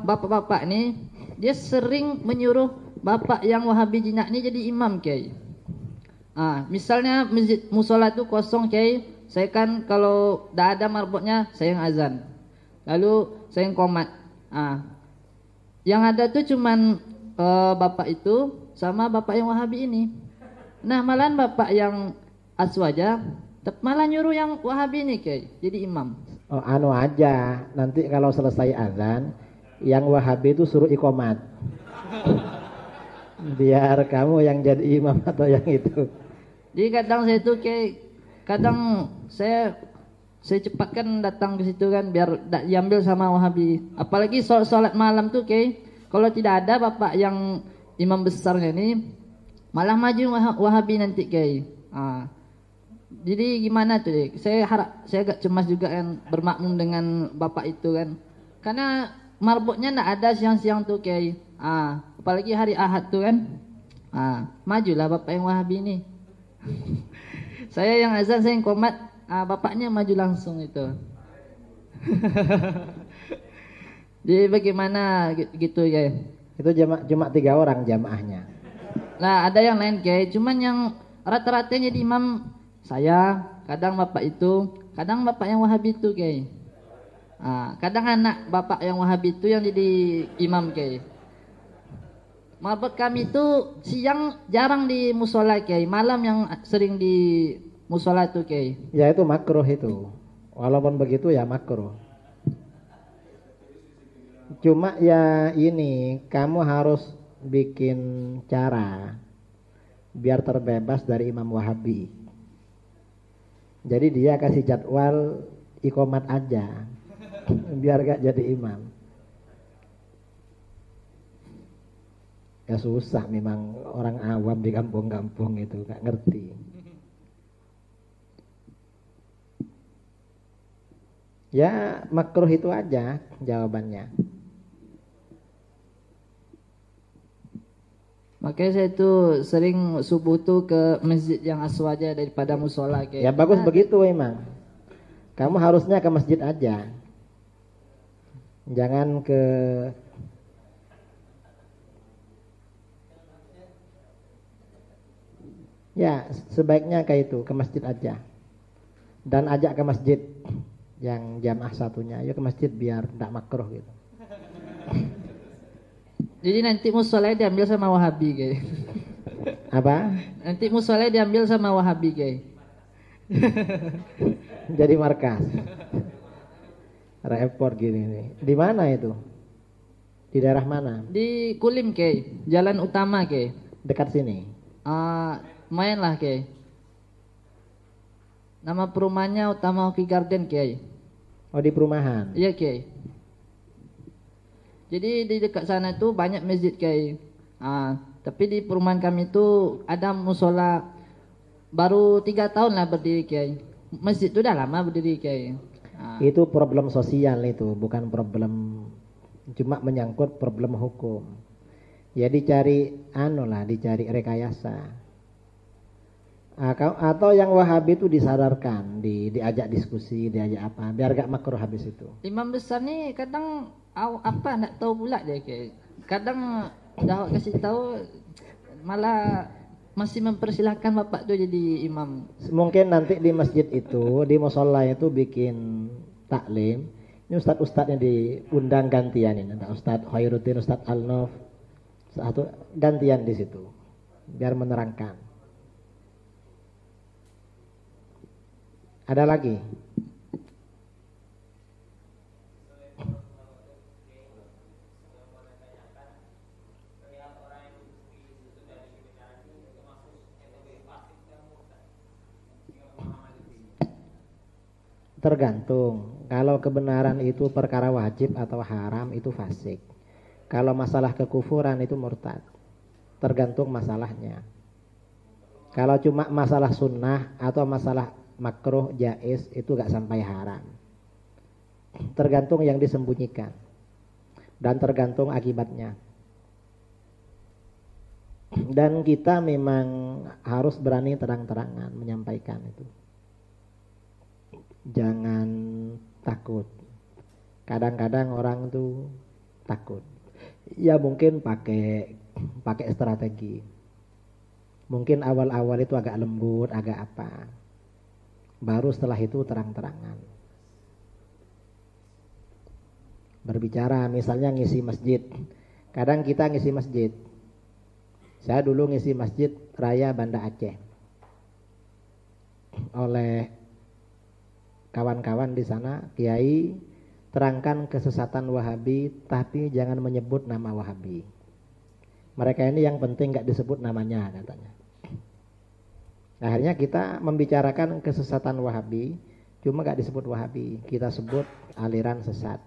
bapak-bapak ini dia sering menyuruh bapak yang Wahabi jinak ini jadi imam Kiai. Misalnya masjid musola itu kosong Kiai, saya kan kalau tidak ada marbotnya saya yang azan, lalu saya yang qomat. Yang ada tuh cuman bapak itu sama bapak yang Wahabi ini. Nah malahan bapak yang aswaja malah nyuruh yang Wahabi ini Kiai jadi imam. Oh anu aja, nanti kalau selesai azan yang Wahabi itu suruh iqomat. Biar kamu yang jadi imam atau yang itu. Jadi kadang saya tuh Kiai kadang saya cepatkan datang ke situ kan biar tak diambil sama Wahabi. Apalagi sholat malam tuh kalau tidak ada bapak yang imam besarnya ini malah maju Wahabi nanti jadi gimana tuh saya agak cemas juga kan bermakmum dengan bapak itu kan. Karena marbotnya ndak ada siang-siang tuh apalagi hari Ahad tuh kan. Majulah bapak yang Wahabi ini. Saya yang azan, saya yang qomat, bapaknya maju langsung itu. Jadi bagaimana gitu Itu cuma 3 orang jamaahnya. Nah ada yang lain cuman yang rata-ratanya di imam saya, kadang bapak itu, kadang bapak yang Wahabi itu kadang anak bapak yang Wahabi itu yang jadi imam Marbot kami itu siang jarang di musola malam yang sering di musola itu Ya itu makruh itu. Walaupun begitu ya makruh. Cuma ya ini kamu harus bikin cara biar terbebas dari imam Wahabi. Jadi dia kasih jadwal iqomat aja biar gak jadi imam. Ya susah memang orang awam di kampung-kampung itu gak ngerti. Ya makruh itu aja jawabannya. Makanya saya tuh sering subuh tuh ke masjid yang aswaja daripada musola Ya bagus begitu emang. Kamu harusnya ke masjid aja. Jangan ke Ya sebaiknya kayak itu, ke masjid aja. Dan ajak ke masjid yang jamaah satunya, ayo ke masjid biar tidak makruh gitu. Jadi nanti musola diambil sama Wahabi Apa? Nanti musola diambil sama Wahabi Jadi markas. Repot gini nih. Di mana itu? Di daerah mana? Di Kulim jalan utama Dekat sini. Main lah Nama perumahannya Utama Hoki Garden Oh di perumahan. Iya Jadi di dekat sana tuh banyak masjid tapi di perumahan kami tuh ada musola baru 3 tahun lah berdiri Masjid itu udah lama berdiri Itu problem sosial itu, bukan problem cuma menyangkut problem hukum. Ya dicari dicari rekayasa. Atau yang Wahabi itu disadarkan, diajak diskusi, diajak apa, biar gak makruh habis itu. Imam besar nih kadang nak tahu pula dia kadang dah kasih tahu malah masih mempersilahkan bapak tuh jadi imam. Mungkin nanti di masjid itu, di musola itu bikin taklim. Ini ustadz yang diundang gantian ini, ada Ustadz Khairuddin, Ustadz Alnof, satu gantian di situ, biar menerangkan. Ada lagi? Tergantung. Kalau kebenaran itu perkara wajib atau haram itu fasik. Kalau masalah kekufuran itu murtad. Tergantung masalahnya. Kalau cuma masalah sunnah atau masalah makruh jaiz itu gak sampai haram. Tergantung yang disembunyikan dan tergantung akibatnya. Dan kita memang harus berani terang-terangan menyampaikan itu. Jangan takut. Kadang-kadang orang tuh takut. Ya mungkin pakai strategi. Mungkin awal-awal itu agak lembut, agak apa. Baru setelah itu terang-terangan. Berbicara misalnya ngisi masjid. Kadang kita ngisi masjid. Saya dulu ngisi masjid Raya Banda Aceh. Oleh kawan-kawan di sana, kiai, terangkan kesesatan Wahabi, tapi jangan menyebut nama Wahabi. Mereka ini yang penting gak disebut namanya katanya. Akhirnya kita membicarakan kesesatan Wahabi, cuma gak disebut Wahabi, kita sebut aliran sesat.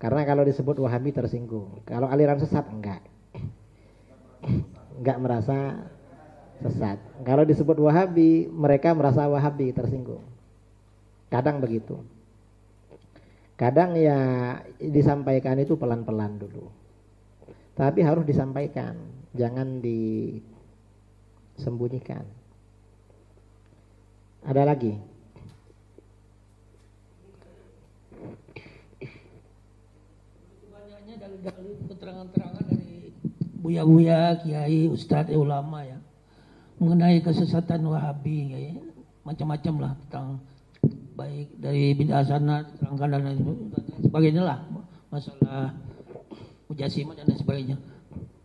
Karena kalau disebut Wahabi tersinggung, kalau aliran sesat enggak merasa sesat. Kalau disebut Wahabi, mereka merasa Wahabi tersinggung. Kadang begitu. Kadang ya disampaikan itu pelan-pelan dulu. Tapi harus disampaikan, jangan disembunyikan. Ada lagi? Banyaknya dalil-dalil keterangan-keterangan dari buya-buya, kiai, ustadz, ulama ya mengenai kesesatan Wahabi, ya. Macam-macam lah tentang baik dari bid'ah sana terangkan dan sebagainya lah, masalah Mujassimah dan lain sebagainya.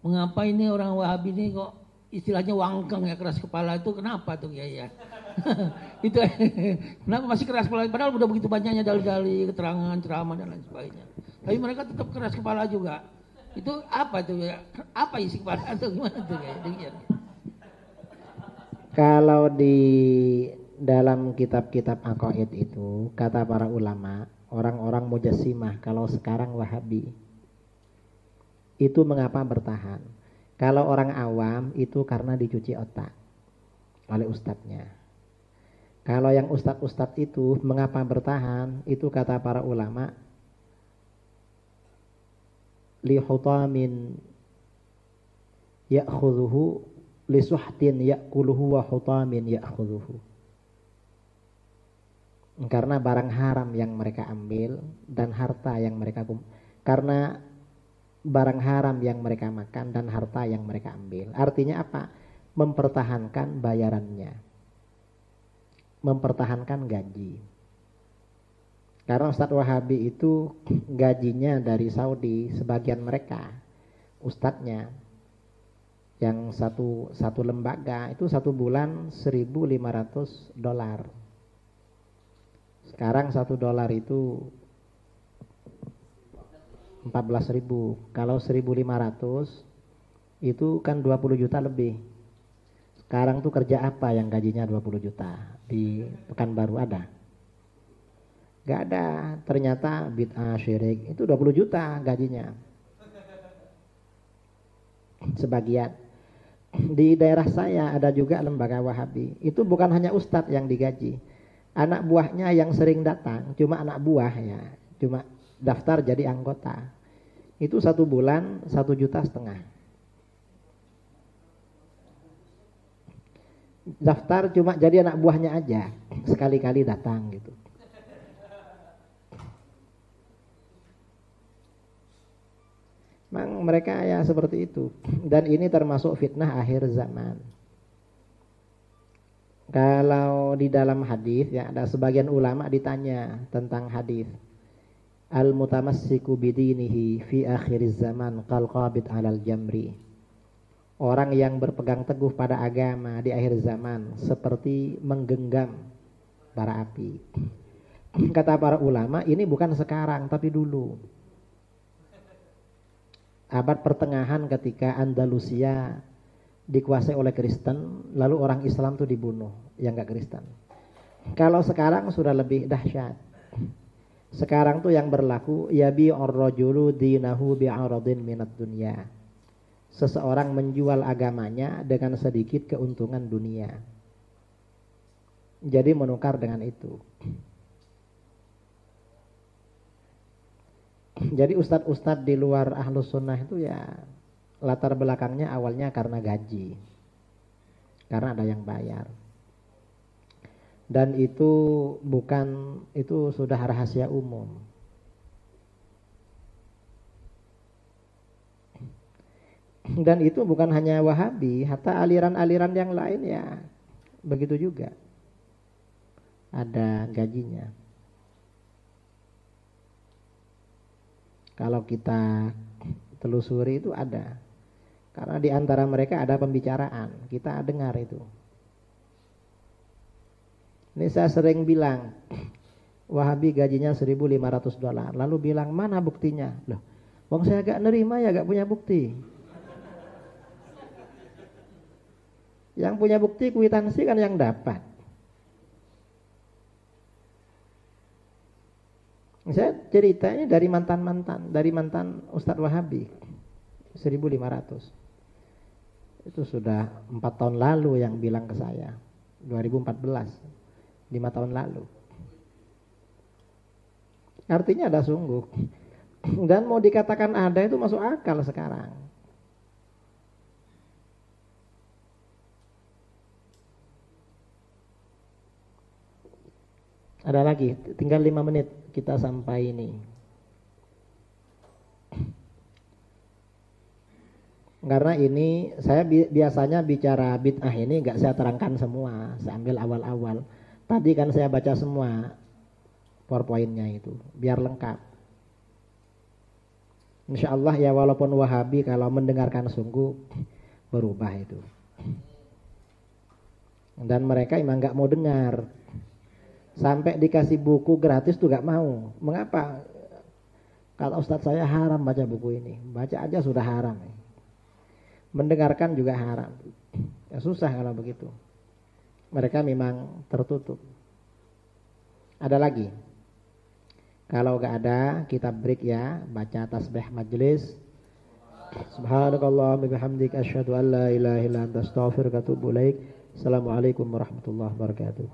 Mengapa ini orang Wahabi ini kok istilahnya wangkeng ya, keras kepala itu kenapa tuh ya? Itu kenapa masih keras kepala? Padahal udah begitu banyaknya dalil-dalil, keterangan, ceramah dan lain sebagainya. Tapi mereka tetap keras kepala juga. Itu apa tuh ya? Apa isi kepala atau gimana tuh ya? Kalau di dalam kitab-kitab aqaid itu kata para ulama, orang-orang Mujassimah kalau sekarang Wahabi itu mengapa bertahan? Kalau orang awam itu karena dicuci otak oleh ustadznya. Kalau yang ustadz-ustadz itu mengapa bertahan? Itu kata para ulama, li hutamin ya'khudhuhu li suhtin ya'kuluhu wa hutamin ya'khudhuhu. Karena barang haram yang mereka ambil dan harta yang mereka karena barang haram yang mereka makan dan harta yang mereka ambil. Artinya apa? Mempertahankan bayarannya, mempertahankan gaji. Karena Ustadz Wahabi itu gajinya dari Saudi, sebagian mereka ustadznya yang satu lembaga itu satu bulan $1.500. Sekarang $1 itu 14.000. Kalau 1.500 itu kan 20 juta lebih. Sekarang tuh kerja apa yang gajinya 20 juta di Pekanbaru ada? Gak ada. Ternyata bid'ah syirik itu 20 juta gajinya. Sebagian. Di daerah saya ada juga lembaga Wahabi. Itu bukan hanya ustadz yang digaji. Anak buahnya yang sering datang, cuma anak buah ya, cuma daftar jadi anggota. Itu 1 bulan 1,5 juta. Daftar cuma jadi anak buahnya aja, sekali-kali datang gitu. Memang mereka ya seperti itu. Dan ini termasuk fitnah akhir zaman. Kalau di dalam hadis ya ada sebagian ulama ditanya tentang hadis. Al-mutamassiku bidinihi fi akhiriz zaman qal qabid 'alal jamri. Orang yang berpegang teguh pada agama di akhir zaman seperti menggenggam bara api. Kata para ulama, ini bukan sekarang tapi dulu. Abad pertengahan ketika Andalusia dikuasai oleh Kristen, lalu orang Islam itu dibunuh yang enggak Kristen. Kalau sekarang sudah lebih dahsyat. Sekarang tuh yang berlaku yabi'ur rajulu dinahu bi'aradin minad dunya. Seseorang menjual agamanya dengan sedikit keuntungan dunia. Jadi menukar dengan itu. Jadi ustadz-ustadz di luar ahlus sunnah itu ya latar belakangnya awalnya karena gaji. Karena ada yang bayar. Dan itu sudah rahasia umum. Dan itu bukan hanya Wahabi, hatta aliran-aliran yang lain ya begitu juga. Ada gajinya. Kalau kita telusuri itu ada. Karena di antara mereka ada pembicaraan, kita dengar itu. Ini saya sering bilang, Wahabi gajinya $1.500. Lalu bilang, mana buktinya? Loh, wong saya gak nerima ya gak punya bukti. Yang punya bukti kwitansi kan yang dapat. Saya cerita ini dari mantan Ustadz Wahabi 1500. Itu sudah 4 tahun lalu yang bilang ke saya, 2014, 5 tahun lalu. Artinya ada sungguh. Dan mau dikatakan ada itu masuk akal sekarang. Ada lagi, tinggal 5 menit kita sampai ini. Karena ini saya biasanya bicara bid'ah ini nggak saya terangkan semua, saya ambil awal-awal. Tadi kan saya baca semua PowerPoint-nya itu, biar lengkap. Insya Allah ya, walaupun Wahabi kalau mendengarkan sungguh berubah itu. Dan mereka emang nggak mau dengar. Sampai dikasih buku gratis tuh gak mau. Mengapa? Kata Ustadz saya haram baca buku ini. Baca aja sudah haram. Mendengarkan juga haram. Ya susah kalau begitu. Mereka memang tertutup. Ada lagi? Kalau gak ada, kita break ya. Baca tasbih majelis. Subhanakallah bihamdik asyhadu an la ilaha illa anta astaghfiruka wa atubu ilaik. Assalamualaikum warahmatullahi wabarakatuh.